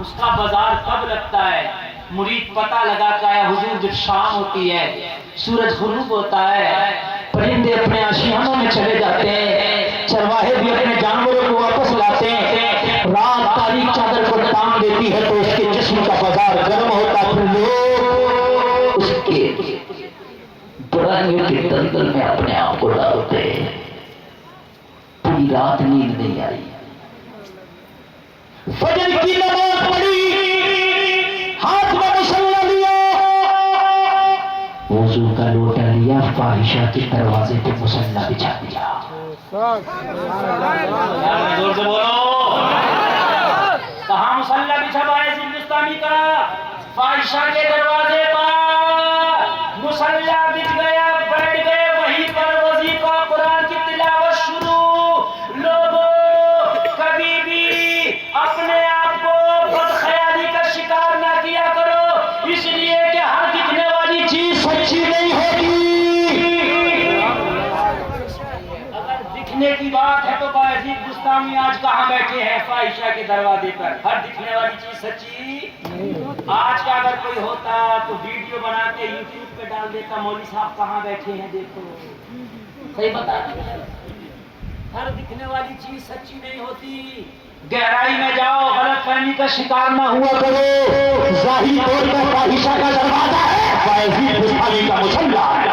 उसका बाजार कब लगता है। मुरीद पता लगा क्या है हुजूर, जब शाम होती है, सूरज गुरूब होता है, परिंदे अपने आशियानों में चले जाते हैं, चरवाहे भी अपने जानवरों को वापस लाते हैं, रात तारीख चादर को टांग देती है तो उसके जिस्म का बाजार गर्म होता है, फिर लोग उसके बुराइयों के दलदल में अपने आप को डालते हैं। पूरी रात नींद नहीं आई, फजर की नमाज पढ़ी, हाथ में मुसल्ला लिया, वुजू का लोटा लिया, फाहिशा के दरवाजे पे मुसल्ला बिछा दिया। जोर से बोलो, कहाँ मुसल्ला बिछा बायजीद बिस्तामी का? फाहिशा के दरवाजे पर मुसल्ला बिछ गया, बैठ गए वहीं पर, वजीफा कुरान की तिलावत शुरू। लोगों कभी भी अपने आप को बदख्याली का शिकार ना किया करो, इसलिए कि हर दिखने वाली चीज सच्ची नहीं होती। अगर दिखने की बात है तो बायजीद बिस्तामी आज कहाँ बैठे हैं? फाहिशा के दरवाजे पर। हर दिखने वाली चीज सच्ची आज का अगर कोई होता तो वीडियो बना के यूट्यूब पे डाल देता, मौलवी साहब कहाँ बैठे हैं देखो। सही बता दिया, हर दिखने वाली चीज सच्ची नहीं होती। गहराई में जाओ, गलतफहमी का शिकार ना हुआ करो। जाहिर तौर पर फाहिशा का दरवाजा है, बायजीद बिस्तामी का मुसल्ला है।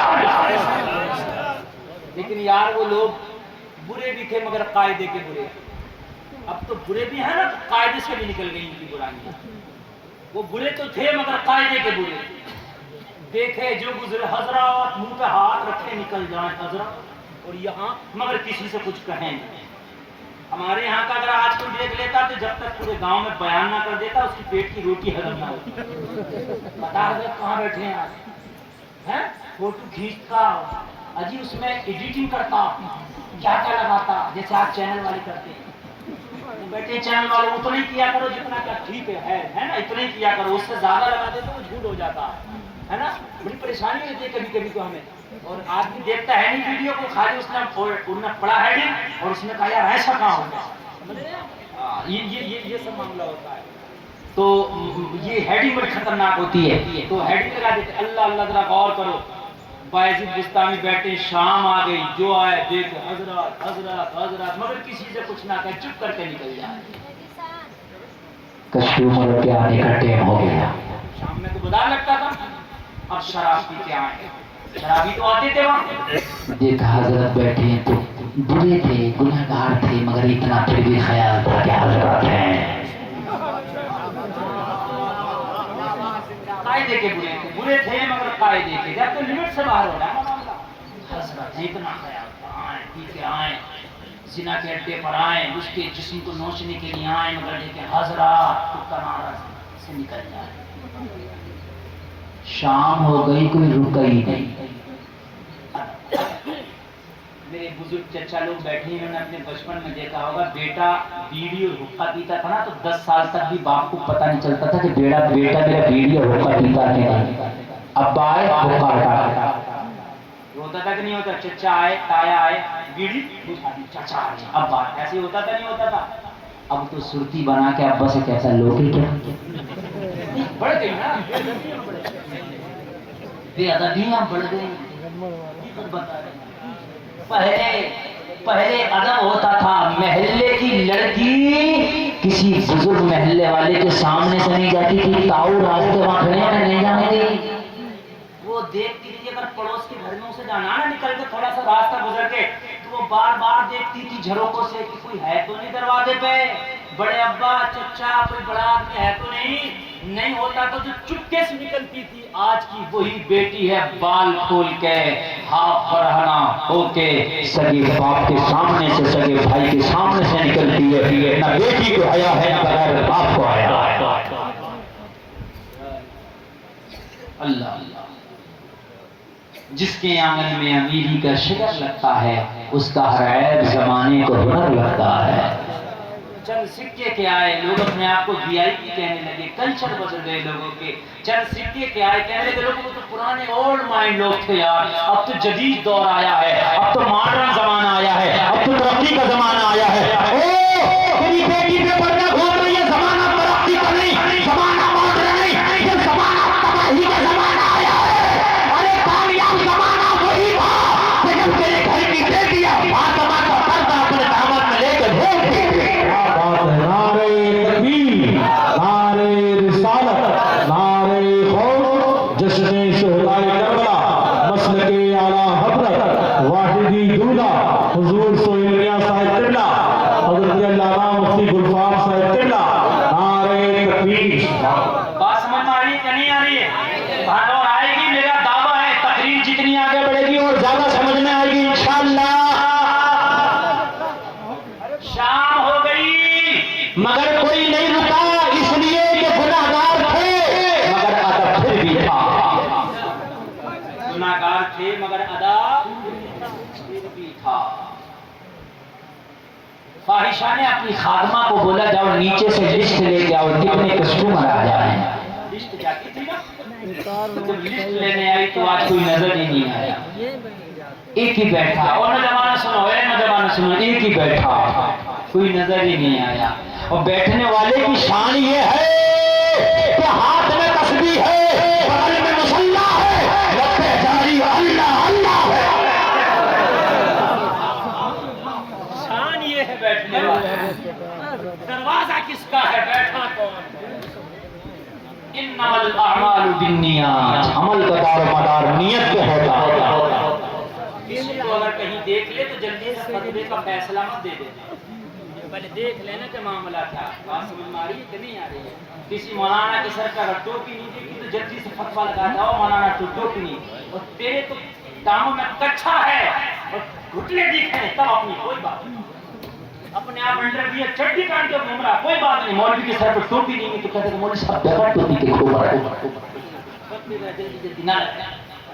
लेकिन यार वो लोग बुरे भी थे मगर कायदे के बुरे। अब तो बुरे भी हैं ना, तो कायदे से भी निकल गई इनकी बुराइयां। वो बुरे तो थे मगर कायदे के बुरे। देखे जो गुजरे हजरत, मुंह पे हाथ रखे निकल जाए हजरत, और यहाँ मगर किसी से कुछ कहें नहीं। हमारे यहाँ का अगर आज कोई देख लेता तो जब तक पूरे गांव में बयान ना कर देता, उसकी पेट की रोटी हजम ना होती। बता रहे कहाँ बैठे हैं आज, हैं? फोटो खींचता, अजी उसमें एडिटिंग करता, क्या क्या लगाता, जैसे आज चैनल वाले करते हैं। तो बेटे चैनल वाले उतना ही किया करो जितना क्या ठीक है ना, इतना ही किया करो। उससे ज्यादा लगा दे तो वो झूठ हो जाता है ना। बड़ी परेशानी होती है कभी कभी तो हमें। और आदमी देखता है नहीं वीडियो को, खाली उसने पढ़ा हेडिंग और उसने कहा यार ऐसा कहाँ होगा। ये सब मामला होता है। तो ये हेडिंग बड़ी खतरनाक होती है। तो हेडिंग लगा देते अल्लाह अल्लाह, जरा गौर करो। बायजीद बुस्तामी बैठे, शाम आ गई, जो आए देख हजरत हजरत हजरत, मगर किसी से कुछ ना कहे, चुप करके निकल जाए। कस्टमर के आने का टाइम हो गया। शाम में तो बाजार लगता था, अब शराब पी के आए। शराबी तो आते थे वहां। देखा हजरत बैठे हैं तो बुरे थे, गुनहगार थे, मगर इतना फिर भी ख्याल था कि हजरत हैं। कायदे के बुरे थे मगर कायदे के, जब तो लिमिट से बाहर हो रहा है हजरत है, इतना ख्याल था। आए पी के आए, जिना के अड्डे पर आए, उसके जिस्म को नोचने के लिए आए, मगर देखे हजरत तो कनारा से निकल जाए। शाम हो गई, कोई रुका ही नहीं। मेरे बुजुर्ग चचा लोग बैठे, इन्होंने अपने बचपन में देखा होगा, बेटा बीड़ी और हुक्का पीता था ना, तो 10 साल तक भी बाप को पता नहीं चलता था कि बेटा मेरा बीड़ी और हुक्का पीता है। अब आए हुक्का हटा, रोता तक नहीं होता। चचा आए, ताया आए, बीड़ी चचा आए, अब बात ऐसे होता था, नहीं होता था। अब तो सुरती बना के अब्बा से कैसा लोगे क्या बढ़ गई ना, बेअदबियां बढ़ गई। बता रहे पहले अदब होता था, महल्ले की लड़की किसी बुजुर्ग महल्ले वाले के सामने से नहीं जाती थी, ताऊ रास्ते वहां खड़े हैं नहीं जाने दी। वो देखती थी अगर पड़ोस के घर में उसे जाना ना, निकल के थोड़ा सा रास्ता गुजर के, तो वो बार बार देखती थी झरोकों से कि कोई है तो नहीं दरवाजे पे, बड़े अब्बा चचा कोई बड़ा आदमी है तो नहीं होता तो जो चुपके से निकलती थी। आज की वही बेटी है, बाल खोल के, हाथ बढ़ाना होके, सगे बाप के सामने से, सगे भाई के सामने से निकलती है। ना बेटी को आया है, ना बगैर बाप को आया है। अल्लाह अल्लाह। जिसके आंगन में अमीरी का शिकर लगता है, उसका हर ऐब जमाने को हुनर लगता है। चंद सिक्के के आए, लोग अपने आप को वीआईपी कहने लगे, कल्चर बदल गए लोगों के। चंद सिक्के के आए, कहने लगे लोगों को तो पुराने ओल्ड माइंड लोग थे यार, अब तो जदीद दौर आया है, अब तो मॉडर्न जमाना आया है, अब तो तरक्की का जमाना आया है। ओ तेरी बेटी पे पर्दा घूम रही है, जमाना तरक्की का नहीं, जमाना मॉडर्न नहीं, ये जमाना तबाही का जमाना आया है। अरे कामयाब जमाना वही था जब तेरे घर की बेटियां फातिमा का पर्दा अपने दामन में लेकर घूमती थी। नारे तकबीर, नारे रिसालत, नारे खौफ, जश्न शुहदाए करबला, मसलके आला हजरत वाहिदी दूल्हा हुजूर सोहेलिया साहिब टिल्ला, हजरत अल्लामा मुफ्ती गुलफाम साहिब टिल्ला। नारे तकबीर। बात समझ में आ रही है नहीं आ रही है? और आएगी, मेरा दावा है तकरीर जितनी आगे बढ़ेगी और ज्यादा समझ में आएगी इंशाअल्लाह। शाम हो गई मगर कोई नहीं रुका, इसलिए कि गुनाहगार थे मगर अदब फिर भी था। गुनाहगार थे मगर अदब फिर भी था। फाहिशा ने अपनी खादमा को बोला, जाओ नीचे से लिस्ट लेके आओ, कितने कस्टमर आ जाए। लिस्ट जाती थी ना, जब लिस्ट लेने आई तो आज कोई नजर ही नहीं आया, एक ही बैठा। और नौजवान सुनो, एक ही बैठा, कोई नजर ही नहीं आया। और बैठने वाले की शान ये है कि हाथ में तस्बीह है, बगल में मुसल्ला है, लब्बे जारी अल्लाह अल्लाह है। शान ये है बैठने वाले। दरवाजा किसका है, बैठा कौन? इन्नमल अअमालु बिन्नियात, अमल का दारोमदार नियत पे होता है। किसी को अगर कहीं देख ले तो जल्दी से फतवे का फैसला मत दे देना, पहले देख लेना कि मामला क्या। बात समझ में आ रही है कि नहीं आ रही है? किसी मौलाना के सर का टोपी नहीं देखी तो जल्दी से फतवा लगा जाओ मौलाना तो टोपी नहीं, और तेरे तो दामों में कच्चा है और घुटने दिखे तब अपनी कोई बात नहीं। अपने आप अंडर दिए चड्डी काट के घूम रहा, कोई बात नहीं। मौलवी के सर पर टोपी नहीं तो कहते मौलवी साहब बगैर टोपी के घूम रहा है, जल्दी ना लगा।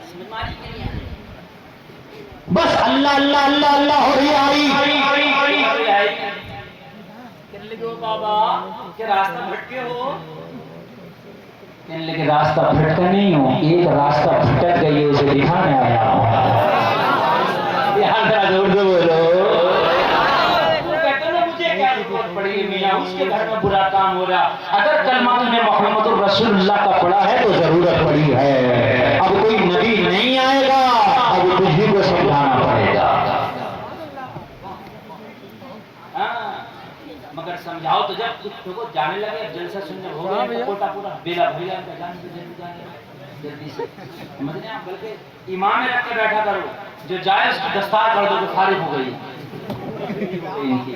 समझ में आ रही है? बस अल्लाह अल्लाह अल्लाह अल्लाह हो रही आई। कहने लगे ओ बाबा क्या रास्ता भटके हो? कहने लगे रास्ता भटका नहीं हो, एक रास्ता भटक गई है उसे दिखाने आया हूं। जोर से बोलो। कहते ना मुझे क्या जरूरत पड़ी है मियां, उसके घर में बुरा काम हो रहा। अगर कलमा तूने मोहम्मद रसूलुल्लाह का पढ़ा है तो जरूरत पड़ी है। अब कोई नबी नहीं आएगा, अब तुझी को समझाना पड़ेगा। मगर समझाओ तो जब तुझको जाने लगे, अब जलसा सुनने हो गया कोटा पूरा बेला भैया जल्दी से समझ रहे आप। बल्कि इमाम में रख कर बैठा करो, जो जाए उसकी दस्तार कर दो तो फारिग हो गई,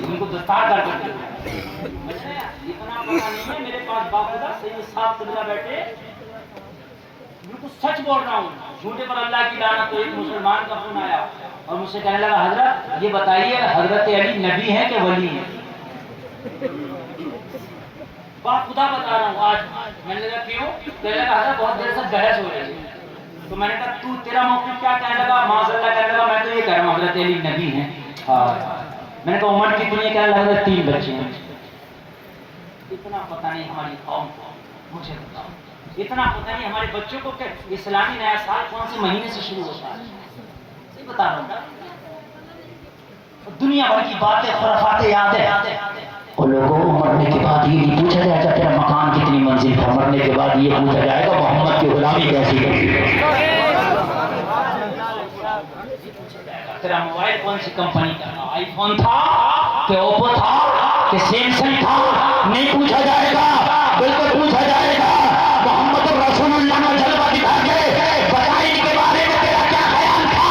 इनको दस्तार कर दो। इतना पता नहीं है मेरे पास बाखुदा सही साफ सुथरा बैठे, बिल्कुल सच बोल रहा हूँ, झूठे पर अल्लाह की लानत। तो एक मुसलमान का फोन आया और मुझसे कहने लगा, हजरत ये बताइए हजरत अली नबी है कि वली है? बात खुदा बता रहा हूँ आज। मैंने लगा क्यों? कहने लगा हजरत बहुत देर से बहस हो रही है। तो मैंने कहा तू तेरा मौक़िफ़ क्या? कहने लगा माज़अल्लाह, कहने लगा मैं तो ये कह रहा हूँ हजरत अली नबी हैं। मैंने कहा उम्र कितनी है? कहने लगा 3 बच्चे हैं। इतना पता नहीं हमारी कौम को, मुझे बताओ इतना पता नहीं हमारे बच्चों को क्या इस्लामी नया साल कौन से महीने से शुरू होता है? सही बता रहा हूँ। दुनिया भर की बातें खुराफाते याद है। और लोगों मरने के बाद ये नहीं पूछा जाएगा तेरा मकान कितनी मंजिल था, मरने के बाद ये पूछा जाएगा मोहम्मद की गुलामी कैसी करी, तेरा मोबाइल कौन सी कंपनी का, आईफोन था कि ओप्पो था कि सैमसंग था, नहीं पूछा जाएगा। बिल्कुल पूछा जाएगा मोहम्मद रसूलुल्लाह का जलवा दिखा के बता इनके बारे में तेरा क्या ख्याल था।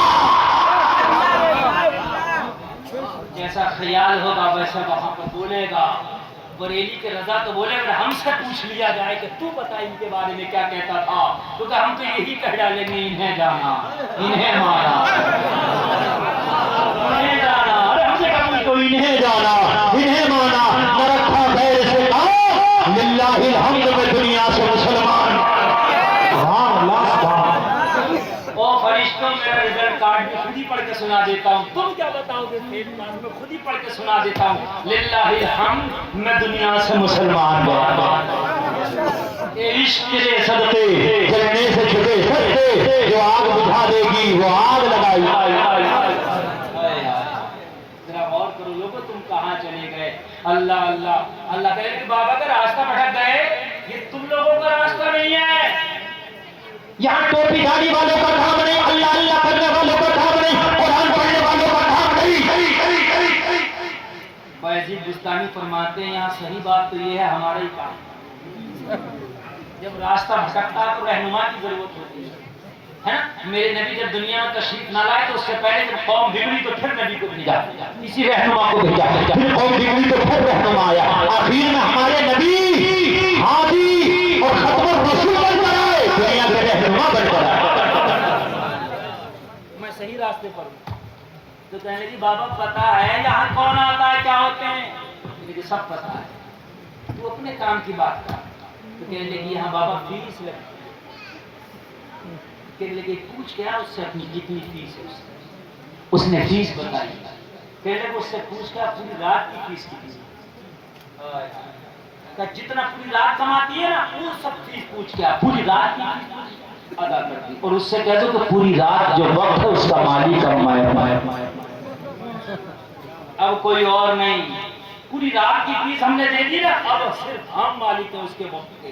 जैसा ख्याल होगा वैसा वहां पर बोलेगा। बरेली के रजा तो बोले, अगर हमसे पूछ लिया जाए कि तू बता इनके बारे में क्या कहता था, तो हम तो यही कह डालेंगे इन्हें जाना, इन्हें मारा, इन्हें जाना। अरे हमसे कभी तो इन्हें जाना, इन्हें माना, न रखा गैर से कहा लिल्लाहिल हम्द में दुनिया से मुसलमान। ओ फरिश्तों, मेरा रिजल्ट कार्ड में खुद ही पढ़ के सुना देता हूँ, तुम क्या बताओगे? फेल पास में खुद ही पढ़ के सुना देता हूँ, लिल्लाहिल हम्द मैं दुनिया से मुसलमान। ये इश्क के सदके जलने से छुपे सदके, जो आग बुझा देगी वो आग लगाई। जरा गौर करो लोगों, तुम कहाँ चले गए? अल्लाह अल्लाह अल्लाह कह रहे बाबा का रास्ता भटक गए, ये तुम लोगों का रास्ता नहीं है। यहाँ टोपी दाढ़ी वालों का काम नहीं, अल्लाह अल्लाह करने वालों का काम नहीं, कुरान पढ़ने वालों का काम नहीं। बायजीद बुस्तानी फरमाते हैं यहाँ सही बात तो ये है हमारा ही काम। जब रास्ता भटकता है तो रहनुमा की जरूरत होती है ना। मेरे नबी जब दुनिया में तशरीफ न लाए तो उससे पहले जब कौम बिगड़ी तो फिर नबी को भेजा, इसी रहनुमा को भेजा, फिर कौम बिगड़ी तो फिर रहनुमा आया, आखिर में हमारे नबी हादी और खत्म रसूल बनकर आए, दुनिया के रहनुमा बनकर आए। मैं सही रास्ते पर हूँ। तो कहने लगी बाबा पता है यहाँ कौन आता है, क्या होते हैं? मुझे सब पता है, तू अपने काम की बात कर। तो कहने लगी यहाँ बाबा फीस लगी। कहने लगी पूछ क्या उससे अपनी कितनी फीस है? उसने फीस बताई। कहने लगे उससे पूछ क्या पूरी रात की फीस कितनी? जितना पूरी रात कमाती है ना वो सब फीस पूछ क्या पूरी रात की अदा करती। और उससे कह दो कि पूरी रात जो वक्त है उसका मालिक है, अब कोई और नहीं। पूरी रात की फीस हमने दे दी ना, अब सिर्फ हम मालिक हैं उसके वक्त के।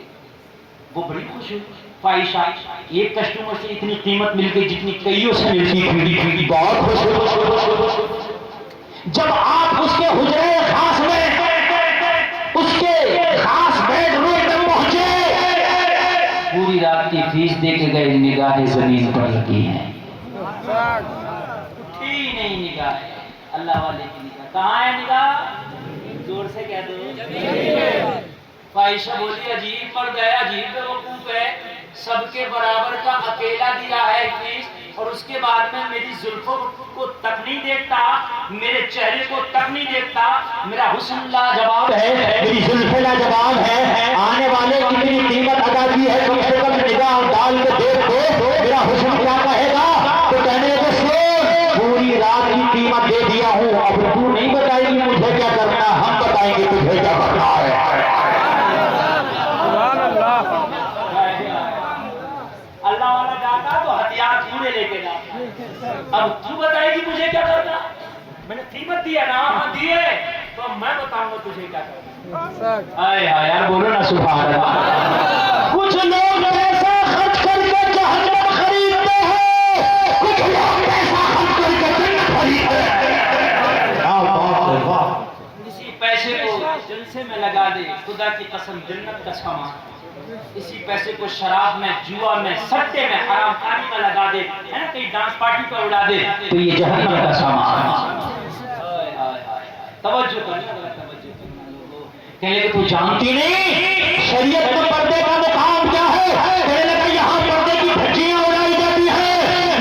वो बड़ी खुश हुई। फाइशा एक कस्टमर से इतनी कीमत मिल गई जितनी कईयों से मिलती थी, बहुत खुश हुई। जब आप उसके हुजरे खास में, उसके खास बेडरूम में पहुंचे, पूरी रात की फीस दे के गए, निगाहें जमीन पर लगी हैं, उठी नहीं निगाह। अल्लाह वाले की निगाह कहाँ है? निगाह जोर से कह दो। फाइशा बोली अजीब मर्द है, अजीब बेवकूफ है, सबके बराबर का अकेला दिया है फीस, और उसके बाद में मेरी जुल्फों को तक नहीं देखता, मेरे चेहरे को तक नहीं देखता। मेरा हुस्न लाजवाब है, मेरी जुल्फे लाजवाब है, आने वाले कितनी कीमत अदा की है, कम से कम निगाह डाल के देख दो, मेरा हुस्न क्या कहेगा? तो कहने लगे सुन, पूरी रात की कीमत दे दिया हूँ, अब तू नहीं बताएगी मुझे क्या करना, हम बताएंगे तुझे क्या करना है। अल्लाह वाला जाता तो हथियार पूरे लेके जाता। अब तू बताएगी मुझे क्या करना? मैंने कीमत दिया ना, हाँ दिए, तो मैं बताऊंगा तुझे क्या करना। आए हाय यार, बोलो ना सुभान अल्लाह। कुछ लोग पैसा खर्च करके जहन्नम खरीदते हैं, कुछ लोग पैसा खर्च करके जन्नत खरीदते हैं। इसी पैसे को जलसे में लगा दे, खुदा की कसम जन्नत का सामान। इसी पैसे को शराब में, जुआ में, सट्टे में, हरामखानी में लगा दे, है ना, कहीं डांस पार्टी पर उड़ा दे, तो ये जहन्नम का सामान। तवज्जो करना, कहने लगे तू जानती नहीं शरीयत में पर्दे का मुकाम क्या है? कहने लगा यहाँ पर्दे की धज्जियां उड़ाई जाती है,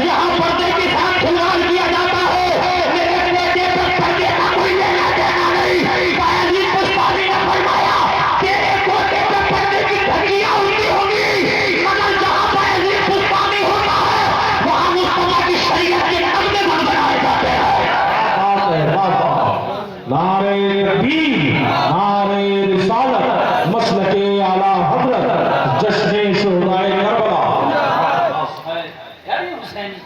यहाँ पर्दे के साथ खिलवाड़ किया जाता है। मेरे बेटे पर पर्दे का कोई लेना देना नहीं। बायजीद बुस्तामी ने फरमाया तेरे पोते पर पर्दे की धज्जियां उड़ती होगी, मगर जहाँ बायजीद बुस्तामी होता है वहाँ मुस्तफा की शरीयत के पर्दे बनाए जाते हैं। नारे तकबीर, नारे रिसालत, मसलके आला हज़रत, जश्ने शुहदाए करबला। यार ये हुसैनी,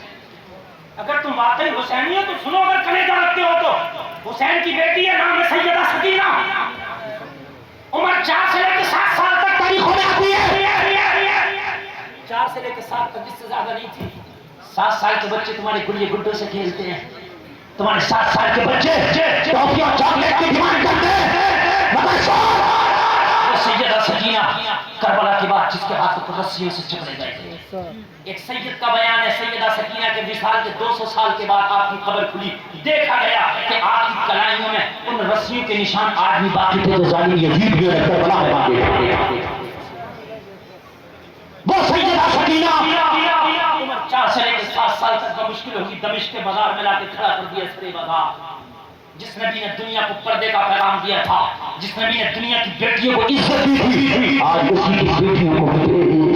अगर तुम वाकई हुसैनी हो तो सुनो, अगर कलेजा रखते हो तो हुसैन की बेटी है, नाम है सैयदा सकीना, उम्र 4 से लेकर 7 साल तक तारीखों में आती है। 4 से लेकर 7 तक, इससे ज्यादा नहीं थी। 7 साल के बच्चे तुम्हारे गुड़िया गुड्डों से खेलते हैं, तुम्हारे 7 साल के बच्चे टॉफी और चॉकलेट की डिमांड करते हैं, मगर सैयदा सकीना करबला के बाद जिसके हाथों को रस्सियों से जकड़े गए थे। एक सैयद का बयान है, सैयदा सकीना के विसाल के 200 साल के बाद आपकी कब्र खुली, देखा गया कि आपकी कलाइयों में उन रस्सियों के निशान आज भी बाकी थे जो जालिम यजीद भी करबला में बांधे थे। वो सैयदा सकीना उम्र 4 से लेकर 7 साल तक मुश्किल होगी, दमिश्क के बाजार में लाके खड़ा कर दिया सरे बाजार। जिस नबी ने दुनिया को पर्दे का पैगाम दिया था, जिस नबी ने दुनिया की बेटियों को इज्जत दी थी, आज उसी की बेटियों को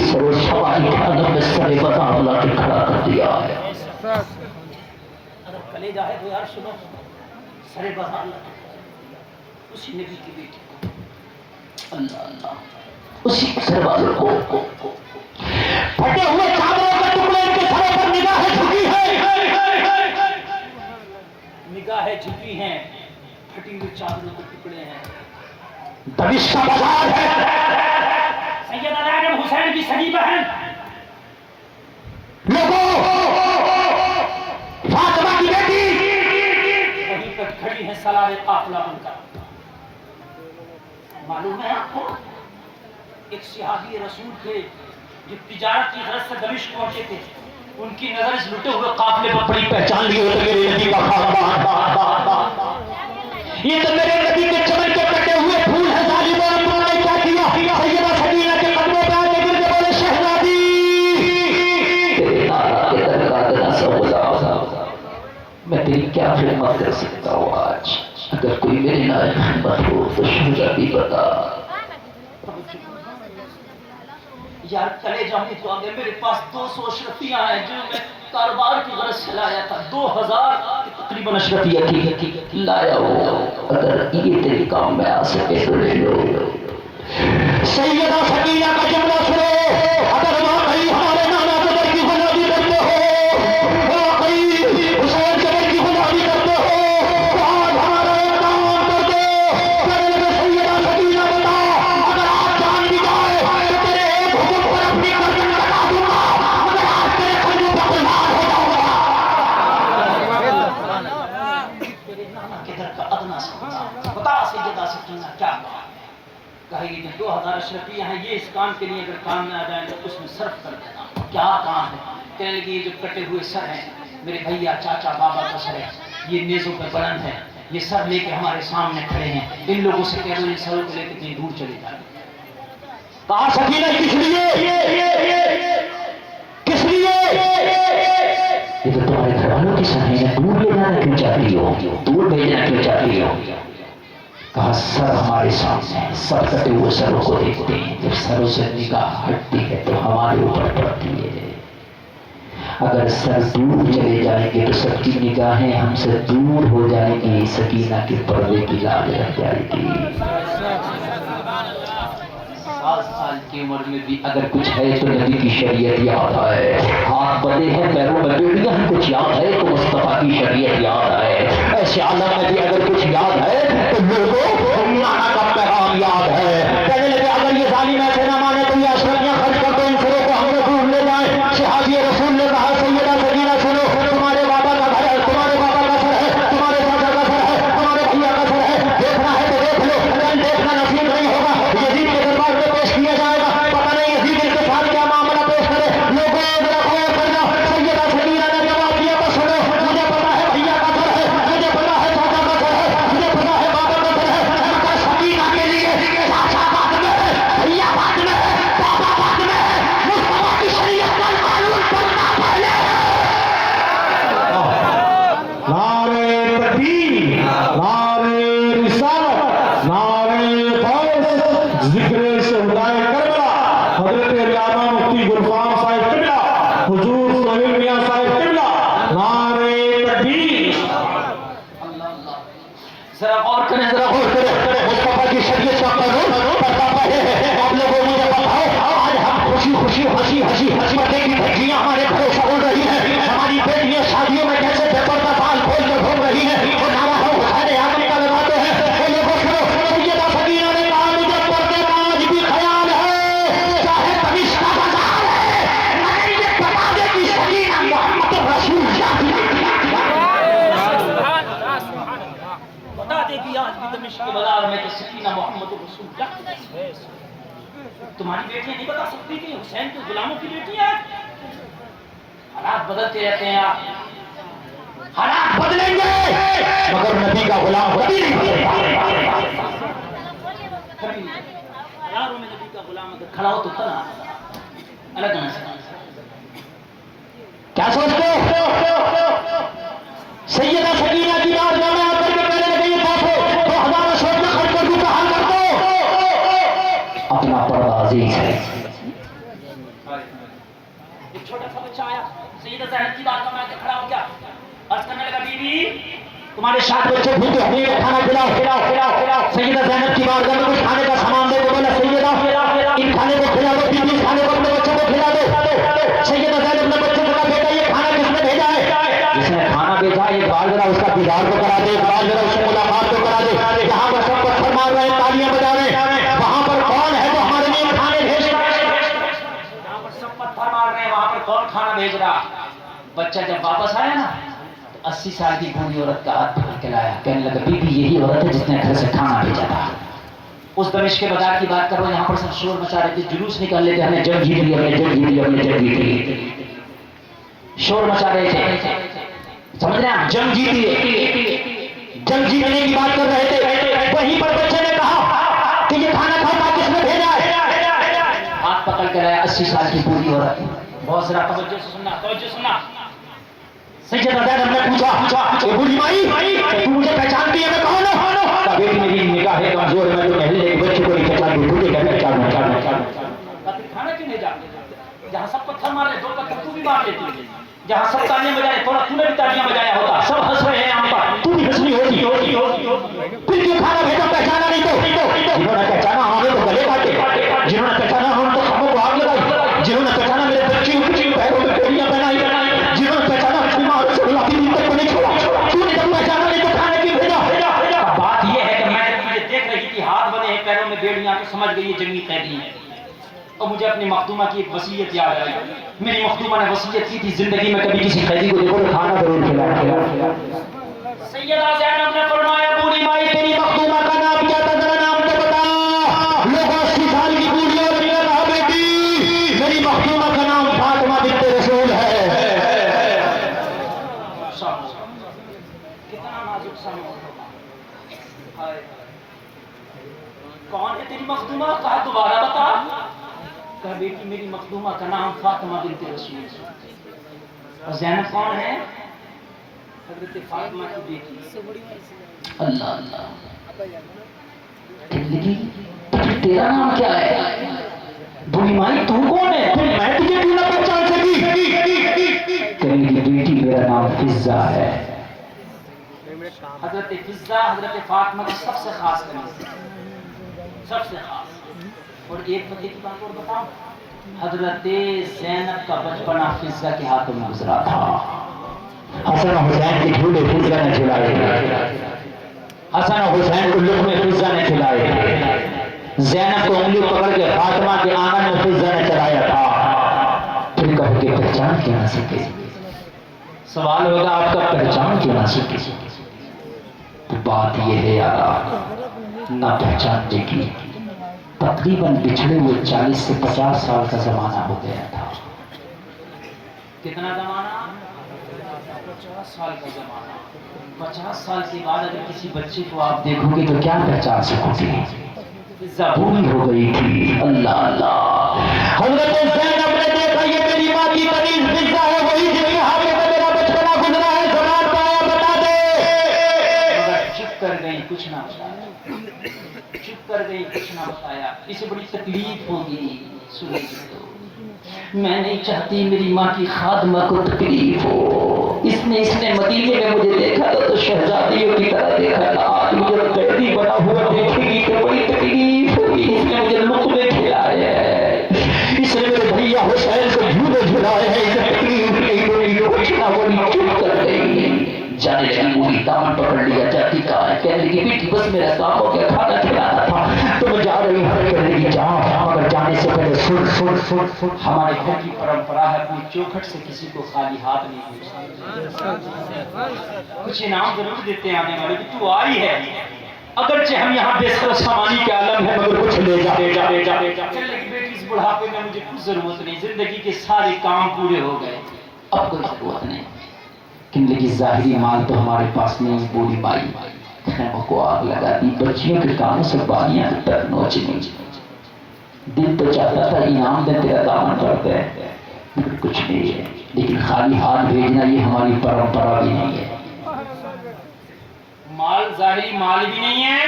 सरोसवारी के अंदर में सरे बाजार लाके खड़ा कर दिया है। अगर कलेजा है तो यार सुनो, सरे बाजार लाके उसी नबी की बेटी को, अल्लाह अल्लाह, उसी सरवालों को फटे हुए चादरों के टुकड़े के सरों पर निगाहें झुकी है, निगाहें झुकी हैं, फटी हुई चादरों के टुकड़े हैं। दमिश्क का बाजार है, सैयदा आदम हुसैन की सगी बहन, लोगों फातिमा की बेटी वहीं पर खड़ी है सलार काफिला बनकर। मालूम है आपको, एक सहाबी रसूल थे जो तिजारत की गरज से दमिश्क पहुंचे थे, उनकी नजर इस लुटे हुए काफिले पर पड़ी, पहचान लिए होते मेरे नबी का खानदान, ये तो मेरे नबी के चमन के कटे हुए फूल है। जालिमों ने तुमने क्या किया? सैयदा सकीना के कदमों पे आके गिर के बोले शहजादी तेरे नाना के दरगाह ना सौदा, मैं तेरी क्या खिदमत कर सकता हूँ आज? अगर कोई मेरी लायक खिदमत हो तो शहजादी बता। यार कलेजा में तो आगे मेरे पास 200 अशरफियां हैं जो मैं कारोबार की गरज से लाया था, 2000 तकरीबन अशरफिया की लाया हो। अगर ये तेरे काम में आ सके तो ले लो। सैयदा सकीना का जुमला सुनो, अगर वाकई हमारे नाना कदर की गुलामी करते हो, वाकई हुसैन कदर की गुलामी करते हो, तो आज हमारा एक काम कर दो। सैयदा सकीना बता, अगर आप जान भी जाए तो तेरे एक हुक्म पर अपनी गर्दन कटा दूंगा, मगर आज तेरे खंजर पर कुर्बान हो जाऊंगा। तेरे नाना के दर का अदना सा बता सैयदा सकीना क्या कहेगी? 2000 अशरफियां हैं, ये इस काम के लिए अगर काम में आ जाए तो उसमें सर्फ कर देना। क्या काम है? कहने लगी ये जो कटे हुए सर हैं मेरे भैया चाचा बाबा का सर है, ये नेज़ों पे बुलंद है, ये सर लेके हमारे सामने खड़े हैं, इन लोगों से कह दो इन सरों को लेकर कहीं दूर चले जाए। कहा सकीना किस लिए? किस लिए? ये तो तुम्हारे घर वालों की सर है, दूर ले जाना क्यों चाहती हो? दूर भेजना क्यों चाहती हो? कहा सर हमारे सामने है, सब कटे हुए सरों को देखते हैं, जब सरों से निगाह हटती है तो हमारे ऊपर पड़ती है। अगर सर दूर चले जाएंगे तो सबकी निगाहें हमसे दूर हो जाएंगी, सकीना के पर्दे की लाज रह जाएगी। साल की उम्र में भी अगर कुछ है तो नबी की शरीयत याद है। हाथ बंधे हैं पैरों में बेड़ियां हैं, कुछ याद है तो मुस्तफा की शरीयत याद है। ऐसे आलम में भी अगर कुछ याद है तो लोगों हुक्मराना का पैगाम याद है। कहने लगे अगर ये जालिम ऐसे ना माने तो ये अशरफियां खर्च कर दो, इन सरों को हम लोग ढूंढ ले जाए। शहाजी रसूल ने कहा सैयदा सकीना सुनो, तुम्हारे बाबा का घर है, तुम्हारे बाबा का सर है, तुम्हारे चाचा का सर है, तुम्हारे भैया का सर है, देखना है तो देख लो, लेकिन देखना नसीब नहीं होगा। यजीद के दरबार में पेश किया जाएगा, पता नहीं यजीद इनके साथ क्या मामला पेश करे। लोगों जरा गौर करना, सैयदा सकीना ने जवाब दिया तो सुनो, मुझे पता है भैया का सर है, मुझे पता है चाचा का सर है, मुझे पता है बाबा का सर है, मगर सकीना के लिए चाचा बाद में है, भैया बाद में है, बाबा बाद में है, मुस्तफा की शरीयत का कानून बनना पहले है। नारे तकबीर, नारे रिसालत, नारे फौज, जिक्र शहदाए करबला, हजरत अल्लामा मुफ्ती गुलफाम साहिब किबला, हुजूर सोहेल मियां साहिब किबला, नारे तकबीर। जरा गौर करें, जरा गौर करें, मुस्तफा की शरीयत का कानून बनना पहले है। आप लोगों मुझे बताओ, आज हम खुशी खुशी हंसी हंसी हंसी मरने की धज्जियां हमारे घरों से उड़ रही हैं, हमारी बेटियां शादियों में कैसे बेपर्दा बाल खोल कर घूम रही हैं, वो नारा हो हुसैन आजम का लगाते हैं। वो लोगों सुनो, सैयदा सकीना ने कहा मुझे पर्दे का आज भी ख्याल है, चाहे तनिष्क का बाजार है, मगर ये बता दे कि सकीना मोहम्मद रसूल बता दे कि आज भी दमिश्क के बाजार में कि सकीना मोहम्मद रसूल। तुम्हारी बेटियां नहीं बता सकती कि हुसैन के गुलामों की बेटियां हैं? हालात बदलते रहते हैं आप, हालात बदलेंगे मगर नबी का गुलाम कभी नहीं बदलेगा। हजारों में नबी का गुलाम अगर खड़ा हो तो तना अलग होना से क्या सोचते हो? सैयदा सकीना की बात में आकर के कहने लगे ये बात हो तो हजारों शोध में खर्च कर दूं, हाल कर दो। अपना पर्दा अजीज है। एक छोटा सा बच्चा आया, सैयदा ज़ैनब की बात में आके खड़ा हो गया, अर्ज करने लगा बीबी तुम्हारे 7 बच्चे भूखे हमें खाना खिलाओ खिलाओ खिलाओ खिलाओ। सैयदा ज़ैनब की बात में कुछ खाने का सामान दे दो। बोला सैयदा इन खाने को खिला दो, बीबी इस खाने को अपने बच्चों को खिला दो। सैयदा ज़ैनब ने बच्चे को कहा बेटा ये खाना किसने भेजा है? जिसने खाना भेजा है एक बार जरा उसका दीदार को करा दे, एक बार जरा उससे मुलाकात को करा दे। जहां पर सब पत्थर मार रहे हैं, तालियां बजा रहे हैं, वहां पर कौन है जो हमारे लिए खाने भेज रहा है? जहाँ पर सब पत्थर मार रहे हैं वहां पर कौन खाना भेज रहा? बच्चा जब वापस आया ना तो 80 साल की बूढ़ी औरत का हाथ पकड़ के लाया, कहने लगा बीबी यही औरत है जिसने घर से खाना भेजा था। उस दमिश्क के बाजार की बात करो, यहाँ पर सब शोर मचा रहे थे, जुलूस निकाल लेते, हमने जंग जीत ली, हमने जंग जीत ली, हमने जंग जीत ली, शोर मचा रहे थे। समझ रहे हैं आप? जंग जीत लिए, जंग जीतने की बात कर रहे थे। वहीं पर बच्चे ने कहा कि ये खाना खाता किसने भेजा है? हाथ पकड़ के लाया 80 साल की बूढ़ी औरत। बहुत जरा तवज्जो से सुनना, तवज्जो से सुनना। सैयदा ज़ैनब ने पूछा ए बूढ़ी माई तू मुझे पहचानती है? मैं कौन हूं? कहा बेटी मेरी निगाह है कमजोर है, मैं तो पहले एक बच्चे को नहीं पहचान दूं, तुझे क्या पहचान? फिर खाना क्यों नहीं जा? जहाँ सब पत्थर मार रहे 2 पत्थर तू भी मार लेती, जहाँ सब तालियां बजा रहे थोड़ा तूने भी तालियां बजाया होता। सब हंस रहे हैं हम पर, तू भी हंसनी होती। फिर क्यों खाना भेजा? पहचाना नहीं तो? जिन्होंने पहचाना हमें तो गले काटे, जिन्होंने पहचाना हम तो खबों को आग लगाई, जिन्होंने पहचाना मेरे बच्चे पैरों में बेड़ियां पहनाई, जिन्होंने पहचाना अपनी मां से गुलाबी दिन तक को नहीं छोड़ा। तूने जब पहचाना नहीं तो खाने क्यों भेजा? बात यह है कि मैं जब मुझे देख रही थी हाथ बने हैं पैरों में बेड़ियां तो समझ गई ये जंगी कैदी है। और मुझे अपनी मखदूमा की एक वसीयत याद आई। मेरी मखदूमा ने वसीयत की थी जिंदगी में कभी किसी कैदी को देखो तो खाना जरूर खिलाओ। सैयदा ज़ैनब ने फरमाया बूढ़ी माई तेरी मखदूमा का नाम क्या था? जरा नाम तो बता। लोग 80 साल की बूढ़ी औरत ने कहा बेटी मेरी मखदूमा का नाम फातिमा बिन्त रसूल है। कितना नाजुक सा हाय। कौन है तेरी मखदूमा? कहा दोबारा बता। कहा बेटी मेरी मखदूमा का नाम फातिमा बिन्त रसूल है। और ज़ैनब कौन है? हज़रत फातिमा की बेटी। अल्लाह अल्लाह। तेरा नाम क्या है? बूढ़ी माई तू कौन है? फिर मैं तुझे क्यों ना पहचान सकी? तेरी बेटी मेरा नाम फिज़्ज़ा है। हज़रत फिज़्ज़ा हज़रत फातिमा की सबसे खास कनीज़, सबसे खास। और एक पते की बात और बताऊं, हजरत ज़ैनब का बचपना फिजा के हाथों में गुजरा था। हसन हुसैन के झूले फिजा ने खिलाए, हसन हुसैन को लुक़्मे फिजा ने खिलाए, ज़ैनब को उंगली पकड़ के फातिमा के आंगन में फिजा ने चलाया था। फिर कह के पहचान क्यों ना सके? सवाल होगा आपका, पहचान क्यों ना सके? तो बात यह है यार, ना पहचानने की तकरीबन बिछड़े हुए 40 से 50 साल का जमाना हो गया था। कितना जमाना? 50 साल का जमाना। 50 साल के बाद अगर किसी बच्चे को आप देखोगे तो क्या पहचान सकोगे? ज़बून हो गई थी। अल्लाह अल्लाह। हज़रत ज़ैनब ने देखा ये मेरी माँ की तमीज़ फिज़ा है, वही जिसके हाथ में मेरा बचपना गुजरा है, ज़बान पे आया बता दे। मगर चुप कर गई, कुछ ना बताया। चुप कर गई, कुछ ना बताया। इसे बड़ी तकलीफ होगी। सुनिए तो, मैं नहीं चाहती मेरी माँ की खादमा को तकलीफ हो। इसने मदीने में मुझे देखा तो शहजादियों की तरह देखा था। आज मुझे कैदी बना हुआ देखेगी तो बड़ी तकलीफ होगी। इसने मुझे लुक़्मे खिलाए हैं, इसने मेरे भैया हुसैन को झूले झुलाए हैं, इसे तकलीफ नहीं होगी। कुछ ना बोली, चुप कर गई। जाने लगी पूरी दामन पकड़ लिया, जाती कहा है? कहने लगी बेटी बस मेरा काम हो गया, खाना खिलाना था तो मैं जा रही हूँ। कहने लगी जाओ, मगर जाने से पहले सुन सुन सुन सुन, हमारे घर की परंपरा है कोई चौखट से किसी को खाली हाथ नहीं भेजता। कुछ इनाम जरूर देते हैं आने वाले कि तू आई है, अगरचे हम यहाँ बेसर सामानी के आलम है, मगर कुछ ले जा ले जा ले जा ले जा। बेटी इस बुढ़ापे में मुझे कुछ जरूरत नहीं, जिंदगी के सारे काम पूरे हो गए, अब कोई जरूरत नहीं। लेकिन जाहिरी माल तो हमारे पास नहीं। बूढ़ी माई खैमों को आग लगा दी, बच्चियों के कानों से बालियां तक नोचनी। दिल तो चाहता था इनाम दे, तेरा दामन भर दे, मगर कुछ नहीं है। लेकिन खाली हाथ भेजना ये हमारी परंपरा भी नहीं है। माल जाहिरी माल भी नहीं है,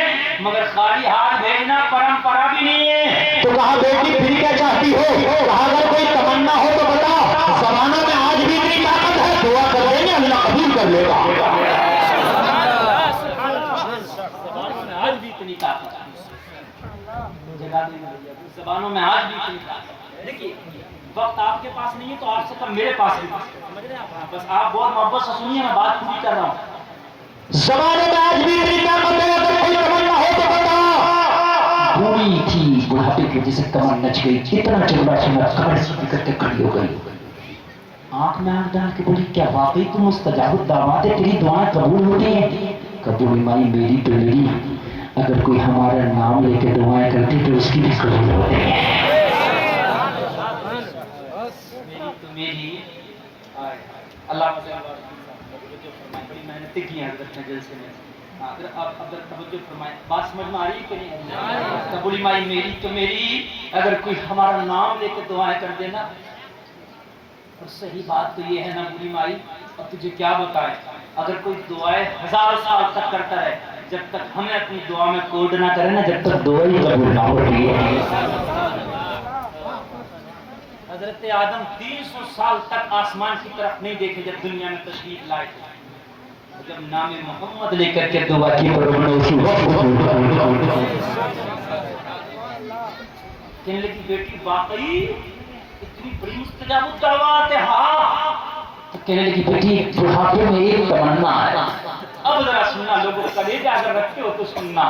मगर खाली हाथ भेजना परंपरा भी नहीं है। तो कहा बेटी फिर क्या चाहती हो? कहा अगर कोई तमन्ना हो तो बता। जमानों में आज भी इतनी ताकत है, दुआ कर देंगे, अल्लाह कबूल कर लेगा। आज भी इतनी ताकत है, जबानों में आज भी इतनी ताकत है। देखिए वक्त आपके पास नहीं है तो आपसे कम मेरे पास भी, समझ रहे हैं आप? बस आप बहुत मोहब्बत से सुनिए, मैं बात पूरी कर रहा हूँ। जमाने में आज भी इतनी ताकत है, अगर कोई तमन्ना हो तो बता। बूढ़ी थी, बुढ़ापे की वजह से कमर नच गई, इतना चमड़ा सुना कमर सीधी करके खड़ी हो गई। आंख में आंख डाल के बोली क्या वाकई तुम मुस्तजाब दामाद है, तेरी दुआएं कबूल होती हैं? कबूल माई मेरी तो मेरी, अगर कोई हमारा नाम लेके दुआएं करती तो उसकी भी कबूल होती है। मेरी अल्लाह बड़ी मेहनत की है हज़रत ने जलसे में। अगर आप अगर तवज्जो फरमाएं, बात समझ में आ रही है कि नहीं? कबूली माई मेरी तो मेरी, अगर कोई हमारा नाम लेकर दुआएं कर देना। और सही बात तो ये है ना बूढ़ी माई, अब तुझे क्या बताएं, अगर कोई दुआएं 1000 साल तक करता है, जब तक हमें अपनी दुआ में कोड ना करे ना, जब तक दुआ ही कबूल ना होती है। हजरत आदम 300 साल तक आसमान की तरफ नहीं देखे जब दुनिया में तशरीफ लाए। जब नाम मोहम्मद लेकर के दुआ की कहने लगी बेटी वाकई इतनी बड़ी मुस्तजाब दअवात है। हाँ, तो कहने लगी बेटी बुढ़ापे में एक तमन्ना है। अब जरा सुनना, लोगों कलेजा अगर रखते हो तो सुनना।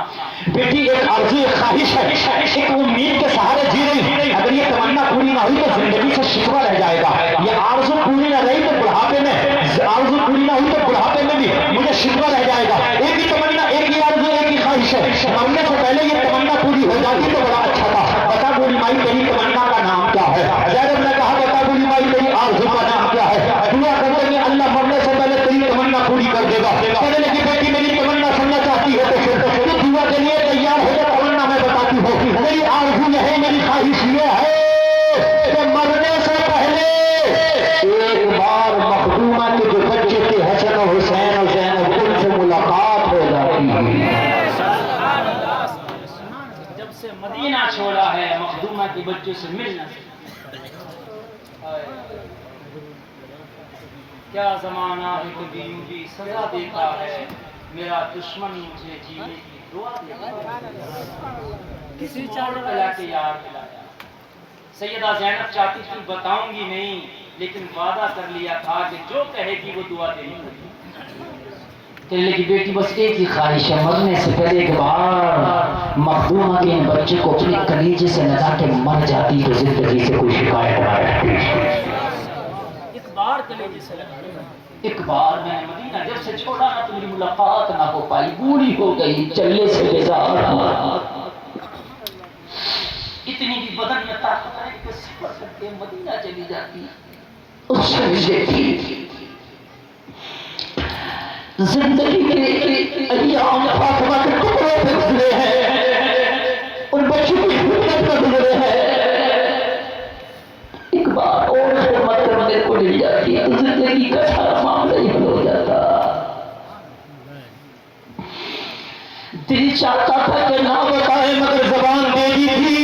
बेटी एक आरज़ू, एक ख्वाहिश है, एक उम्मीद के सहारे जी रही। अगर ये तमन्ना पूरी ना हुई तो जिंदगी से शिकवा रह जाएगा। ये आरज़ू पूरी ना रही तो बुढ़ापे में, आरज़ू पूरी ना हुई तो बुढ़ापे में भी मुझे शिकवा रह जाएगा। एक ही तमन्ना, एक ही आरज़ू, एक ही ख्वाहिश है। मरने से पहले ये तमन्ना पूरी हो जाती तो बड़ा अच्छा था। बता बूढ़ी माई तेरी तमन्ना का नाम क्या है? ज़ैनब ने कहा बता बूढ़ी माई तेरी आरज़ू का नाम क्या है? दुआ करते हैं अल्लाह मरने से पहले तेरी तमन्ना पूरी कर देगा। कहने लगी बेटी मेरी तमन्ना सुनना चाहती है तो फिर दुआ के लिए तैयार हो जा। तमन्ना मैं बताती हूँ, मेरी आरज़ू है, मेरी ख्वाहिश ये है कि मरने से पहले एक बार मखदूमा के जो बच्चे थे हसन और हुसैन और ज़ैनब, उनसे मुलाकात हो जाती है। जब से मदीना छोड़ा है मखदूमा के बच्चों से मिलना, क्या जमाना है, कभी यूं भी सजा देता है, मेरा दुश्मन मुझे जीने की दुआ देता है। किसी चावल पिला के यार पिला सैयदा ज़ैनब चाहती थी बताऊंगी नहीं, लेकिन वादा कर लिया था कि जो कहेगी वो दुआ देनी होगी। कहने लगी बेटी बस एक ही ख्वाहिश है, मरने से पहले एक बार मखदूमा के इन बच्चे को अपने कलीजे से लगा के मर जाती तो जिंदगी से कोई शिकायत ना रहती। एक बार कलीजे से लगा, एक बार मैंने मदीना जब से छोड़ा ना तो मेरी मुलाकात ना हो पाई, बूढ़ी हो गई, चलने से बेजार, इतनी भी बदन में ताकत है कि सफर करके मदीना चली जाती। उससे देखी जिंदगी के अय्याम फातिमा के टुकड़ों पे गुजरे हैं, उन बच्चों की हिम्मत में गुजरे हैं। एक बार और हिम्मत कर मेरे को मिल जाती तो जिंदगी का सारा मामला ही हल हो जाता। दिल चाहता था कि ना बताए मगर जबान दे दी थी।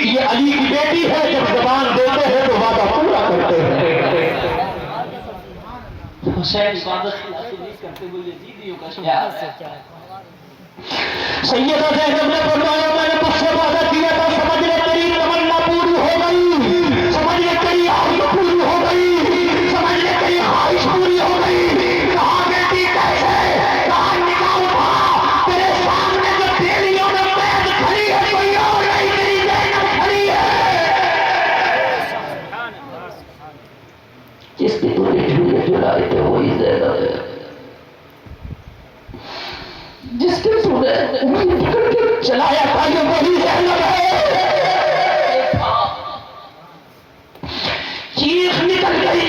ये अली की बेटी है, जब जबान देते हैं तो वादा पूरा करते हैं। हुसैन इबादत नहीं करते हुए यजीदियों का प्यार है। सैयदा ज़ैनब ने फरमाया मैंने तुझसे वादा किया था, समझ ले तेरी तमन्ना पूरी हो गई, समझ ले तेरी आर्ज़ू पूरी हो गई, समझ ले तेरी ख्वाहिश पूरी हो गई। कहाँ बेटी कैसे, कहाँ निगाह उठा, तेरे सामने जो बेलियों में बैठ खड़ी है कोई और नहीं, तेरी ज़ैनब खड़ी है। जिसके तूने झूले झुलाए थे वही ज़ैनब है, जिसके तूने उंगली पकड़ के चलाया था ये वही ज़ैनब है। चीख निकल गई,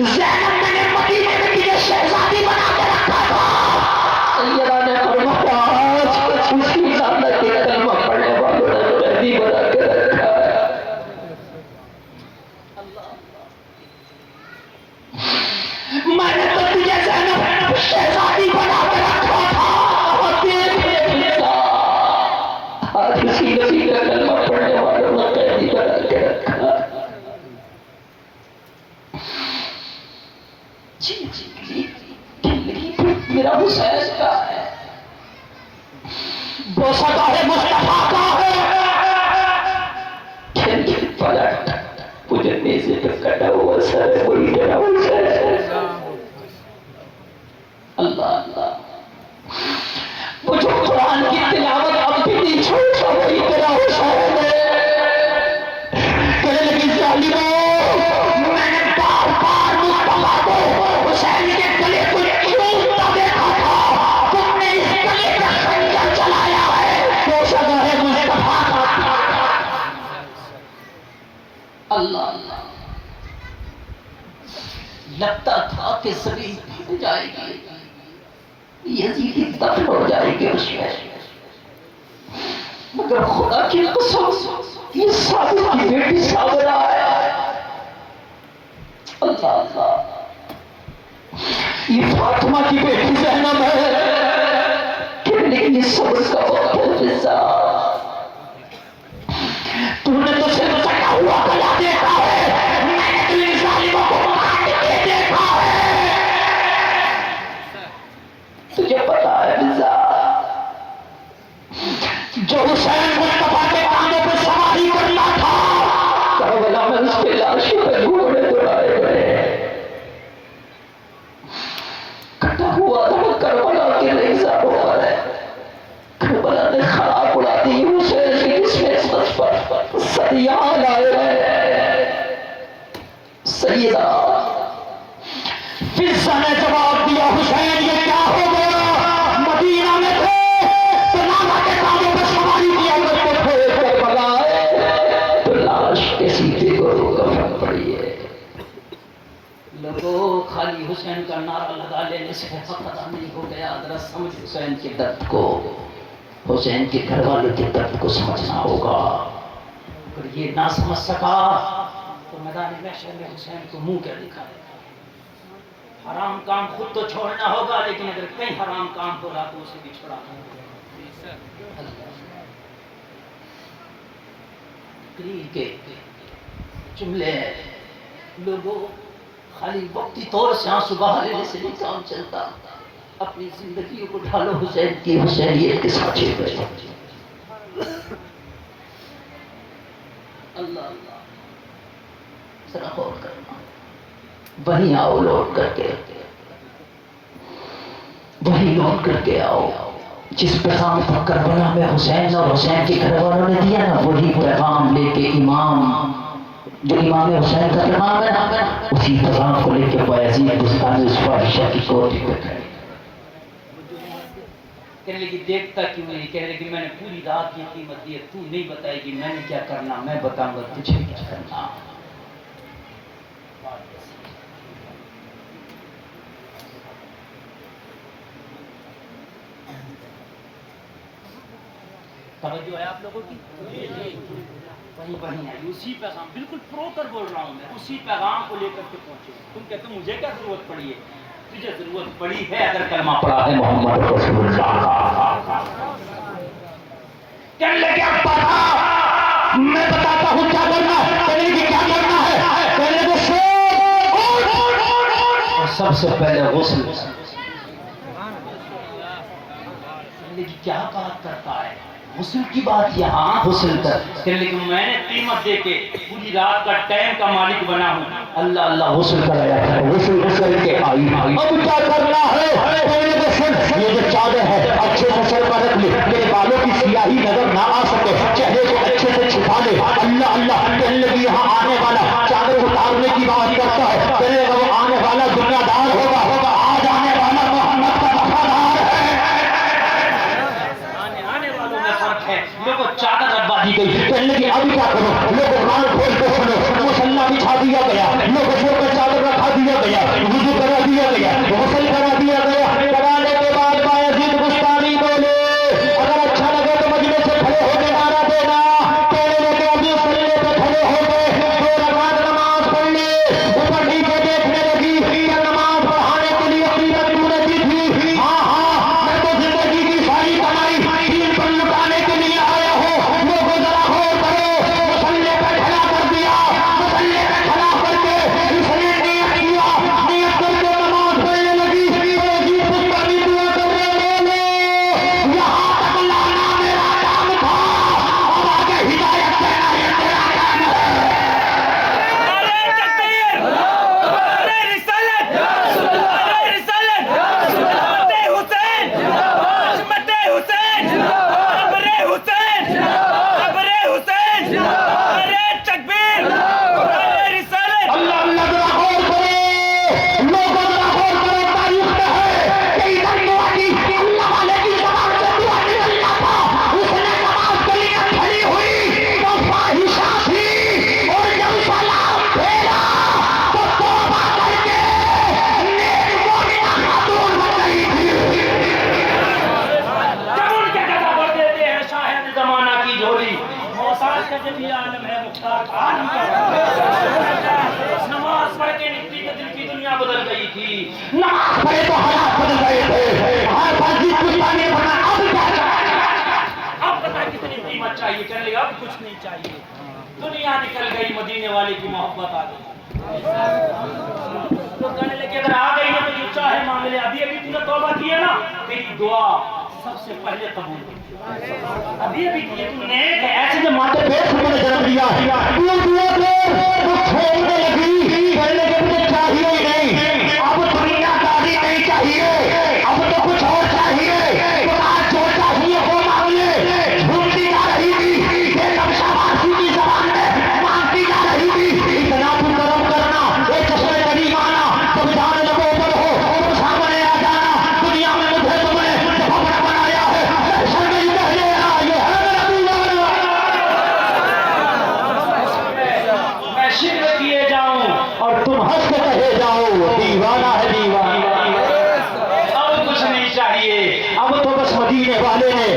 ज़ैनब मैंने मदीने में तुझे शहजादी बना के रखा था। सैयदा ने फरमाया आज उसकी लानत के कलमा पढ़ने वालों ने शहजादी बना के रखा है। मैंने तो तुझे ज़ैनब शहजादी बना के रखा था और आज उसी नबी का कलमा पढ़ने वालों ने कैदी बना के रखा। मेरा हुसैन का है, बोसता है मुस्तफा का है। खिल पलट मुझे नीचे पे कटा हुआ सर है, वही तेरा हुसैन है। अल्लाह अल्लाह, मुझे कुरान की तिलावत अब भी नहीं छोड़ता, वही तेरा हुसैन है। कहने लगी जालिमों, मैंने बार बार मुस्तफा को हुसैन के गले को चूमता देखा था, तुमने इस गले पर खंजर चलाया है, तो सगा है मुस्तफा का। अल्लाह अल्लाह, लगता था कि जमीन फट जाएगी, यजीदी दफन हो जाएगी उसमें, मगर खुदा की कसम ये साबित की बेटी साबरा है। अल्लाह अल्लाह, ये फातिमा की बेटी ज़ैनब है। लेकिन ये सब्र का वक्त है फिजा, तूने तो सिर्फ सटा हुआ गला देखा है, मैंने तो इन जालिमों को काट के देखा है। तुझे पता है फिजा, जो हुसैन मुस्तफा के कानों पर सवारी करना था, करबला में उसके लाश पे घोड़े दौड़ाए गए, कटा हुआ था करबला के रेज़ा पर है। करबला ने खराब उड़ा दी हुसैन की किस्मत पर सदियां लाए गए। सैयदा फिजा ने जवाब दिया हुसैन ये क्या हो गया, मदीना में थे तो नामा के कानों पर सवारी किया करते थे, करबला आए तो लाश के सीधे को कफन पड़ी है। लोगों खाली हुसैन का नारा लगा लेने से पता नहीं हो गया, जरा समझ हुसैन के दर्द को, हुसैन के घर वालों के दर्द को समझना होगा। अगर ये ना समझ सका तो मैदान महशर में हुसैन को मुंह क्या दिखाएगा। हराम काम खुद तो छोड़ना होगा, लेकिन अगर कहीं हराम काम हो रहा तो उसे भी छोड़ा के जुमले लोगों खाली वक्ती तौर से आंसू बहा लेने से नहीं काम चलता। अपनी जिंदगी को ढालो हुसैन की हुसैनियत के साथ। जरा गौर करना, वहीं आओ, लौट करके वहीं लौट करके आओ जिस पैगाम पर करबला में हुसैन और हुसैन के घर वालों ने दिया ना, वही पैगाम लेके इमाम, जो इमाम हुसैन का पैगाम है ना, उसी पैगाम को लेके बायजीद बुस्तानी उस बादशाह की कोठी पे खड़े। कहने लगी देखता क्यों नहीं? कहने लगी मैंने पूरी रात की कीमत दी है, तू नहीं बताएगी मैंने क्या करना, मैं बताऊंगा तुझे क्या करना। तवज्जो है आप लोगों की? वही है, उसी पैगाम, बिल्कुल प्रोपर बोल रहा हूँ मैं, उसी पैगाम को लेकर के पहुंचे। तुम कहते हो मुझे क्या जरूरत पड़ी है? तुझे जरूरत पड़ी है अगर कलमा पढ़ा है मोहम्मद रसूलुल्लाह। कहने लगे अब बता, मैं बताता हूँ क्या करना है। कहने लगे क्या करना है? कहने लगे और सबसे पहले गुस्ल। क्या बात करता है? हुस्न की बात यहाँ हुस्न कर। कहने लगे मैंने कीमत दे के पूरी रात का टाइम का मालिक बना हूँ। अल्लाह अल्लाह हुस्न कराया था, हुस्न के आई। अब क्या करना है? ये जो चादर है अच्छे से सर पर रख ले, मेरे बालों की सियाही नजर ना आ सके, चेहरे को अच्छे से छुपा ले। अल्लाह अल्लाह। कहने लगी यहाँ आने वाला चादर उतारने की बात करता है, कहने लगा वो आने वाला दुनियादार होगा, आज आने वाला मोहम्मद का वफादार है। आने वालों में फर्क है। लोगों चादर रखवा दी गई। कहने लगी अब क्या करो? लोगों कान खोल के सुनो, मुसल्ला बिछा दिया गया, लोगों सर पर चादर रखा दिया गया, वुजू करा दिया गया, गुस्ल करा दिया गया। कराने के बाद बायजीद बुस्तानी बोले अगर अच्छा लगे तो मजलिस से खड़े होकर नारा देना। कहने लगे अभी सल्ले पे खड़े हो गए, 2 रकात नमाज पढ़ ले। ऊपर नीचे देखने लगी, क्या नमाज पढ़ाने के लिए कीमत तूने दी थी? हाँ हाँ, मैं तो जिंदगी की सारी कमाई दीन पर लुटाने के लिए आया हूँ। लोगों जरा गौर करो, मुसल्ले पे खड़ा कर दिया, मुसल्ले पे खड़ा करके इसने नियत किया, नियत करके नमाज पढ़ने लगी। बायजीद बुस्तानी दुआ करने लगे, यहाँ तक लाना मेरा काम था, अब आगे हिदायत देना ये तेरा काम है। अरे तकबीर, अरे रिसालत, अरे रिसालत, अरे हुसैन, अरे हुसैन, अरे हुसैन, अरे हुसैन, अरे तकबीर, अरे रिसालत। अल्लाह अल्लाह जरा गौर करो, लोगों जरा गौर करो। तारीफ में है कि इधर दुआ की, अल्लाह वाले की ज़बान से दुआ निकलना था, उसने नमाज के लिए खड़ी हुई तो फाहिशा थी, और जब सलाम फेरा तो तौबा करके नेक मोमिना खातून बन गई थी। जब उनके गदा भर देते हैं शाहिद जमाना की झोली। मौसाद का जब ये आलम है मुख्तार का आलम का। नमाज पढ़ के निकली तो दिल की दुनिया बदल गई थी। नमाज पढ़े तो हालात बदल गए थे। हर बाजी बुस्तानी ने बना, अब क्या चाहिए? अब पता है कितनी कीमत चाहिए? कहने लगा अब कुछ नहीं चाहिए। दुनिया निकल गई, मदीने वाले की मोहब्बत आ गई। तो कहने लगे अगर आ गई ना तो जो चाहे मांग ले। अभी अभी तूने तौबा की है ना, तेरी दुआ सबसे पहले कबूल होगी। अभी अभी की तू नेक है। ऐसे जो माथे पे तुमने जन्म दिया, वो छोड़ने लगी, कहने लगे मुझे चाहिए ही नहीं, अब दुनियादारी नहीं चाहिए, अब तो कुछ और चाहिए। तो आज जो चाहिए वो मांग ले। ढूंढती जा रही थी, ये नक्शाबाजी की ज़बान में मांगती जा रही थी। इतना तू कर्म करना, एक चश्मे करीब आना, तुम जान लगो पर हो, तुम सामने आ जाना। दुनिया में मुझे तुमने भवन बनाया है, दर्शन में पहले आए है मेरा दीवाना। मैं शिक्र किए जाऊं और तुम हंस के कहे जाओ दीवाना है दीवाना। अब कुछ नहीं चाहिए। अब तो बस मदीने वाले ने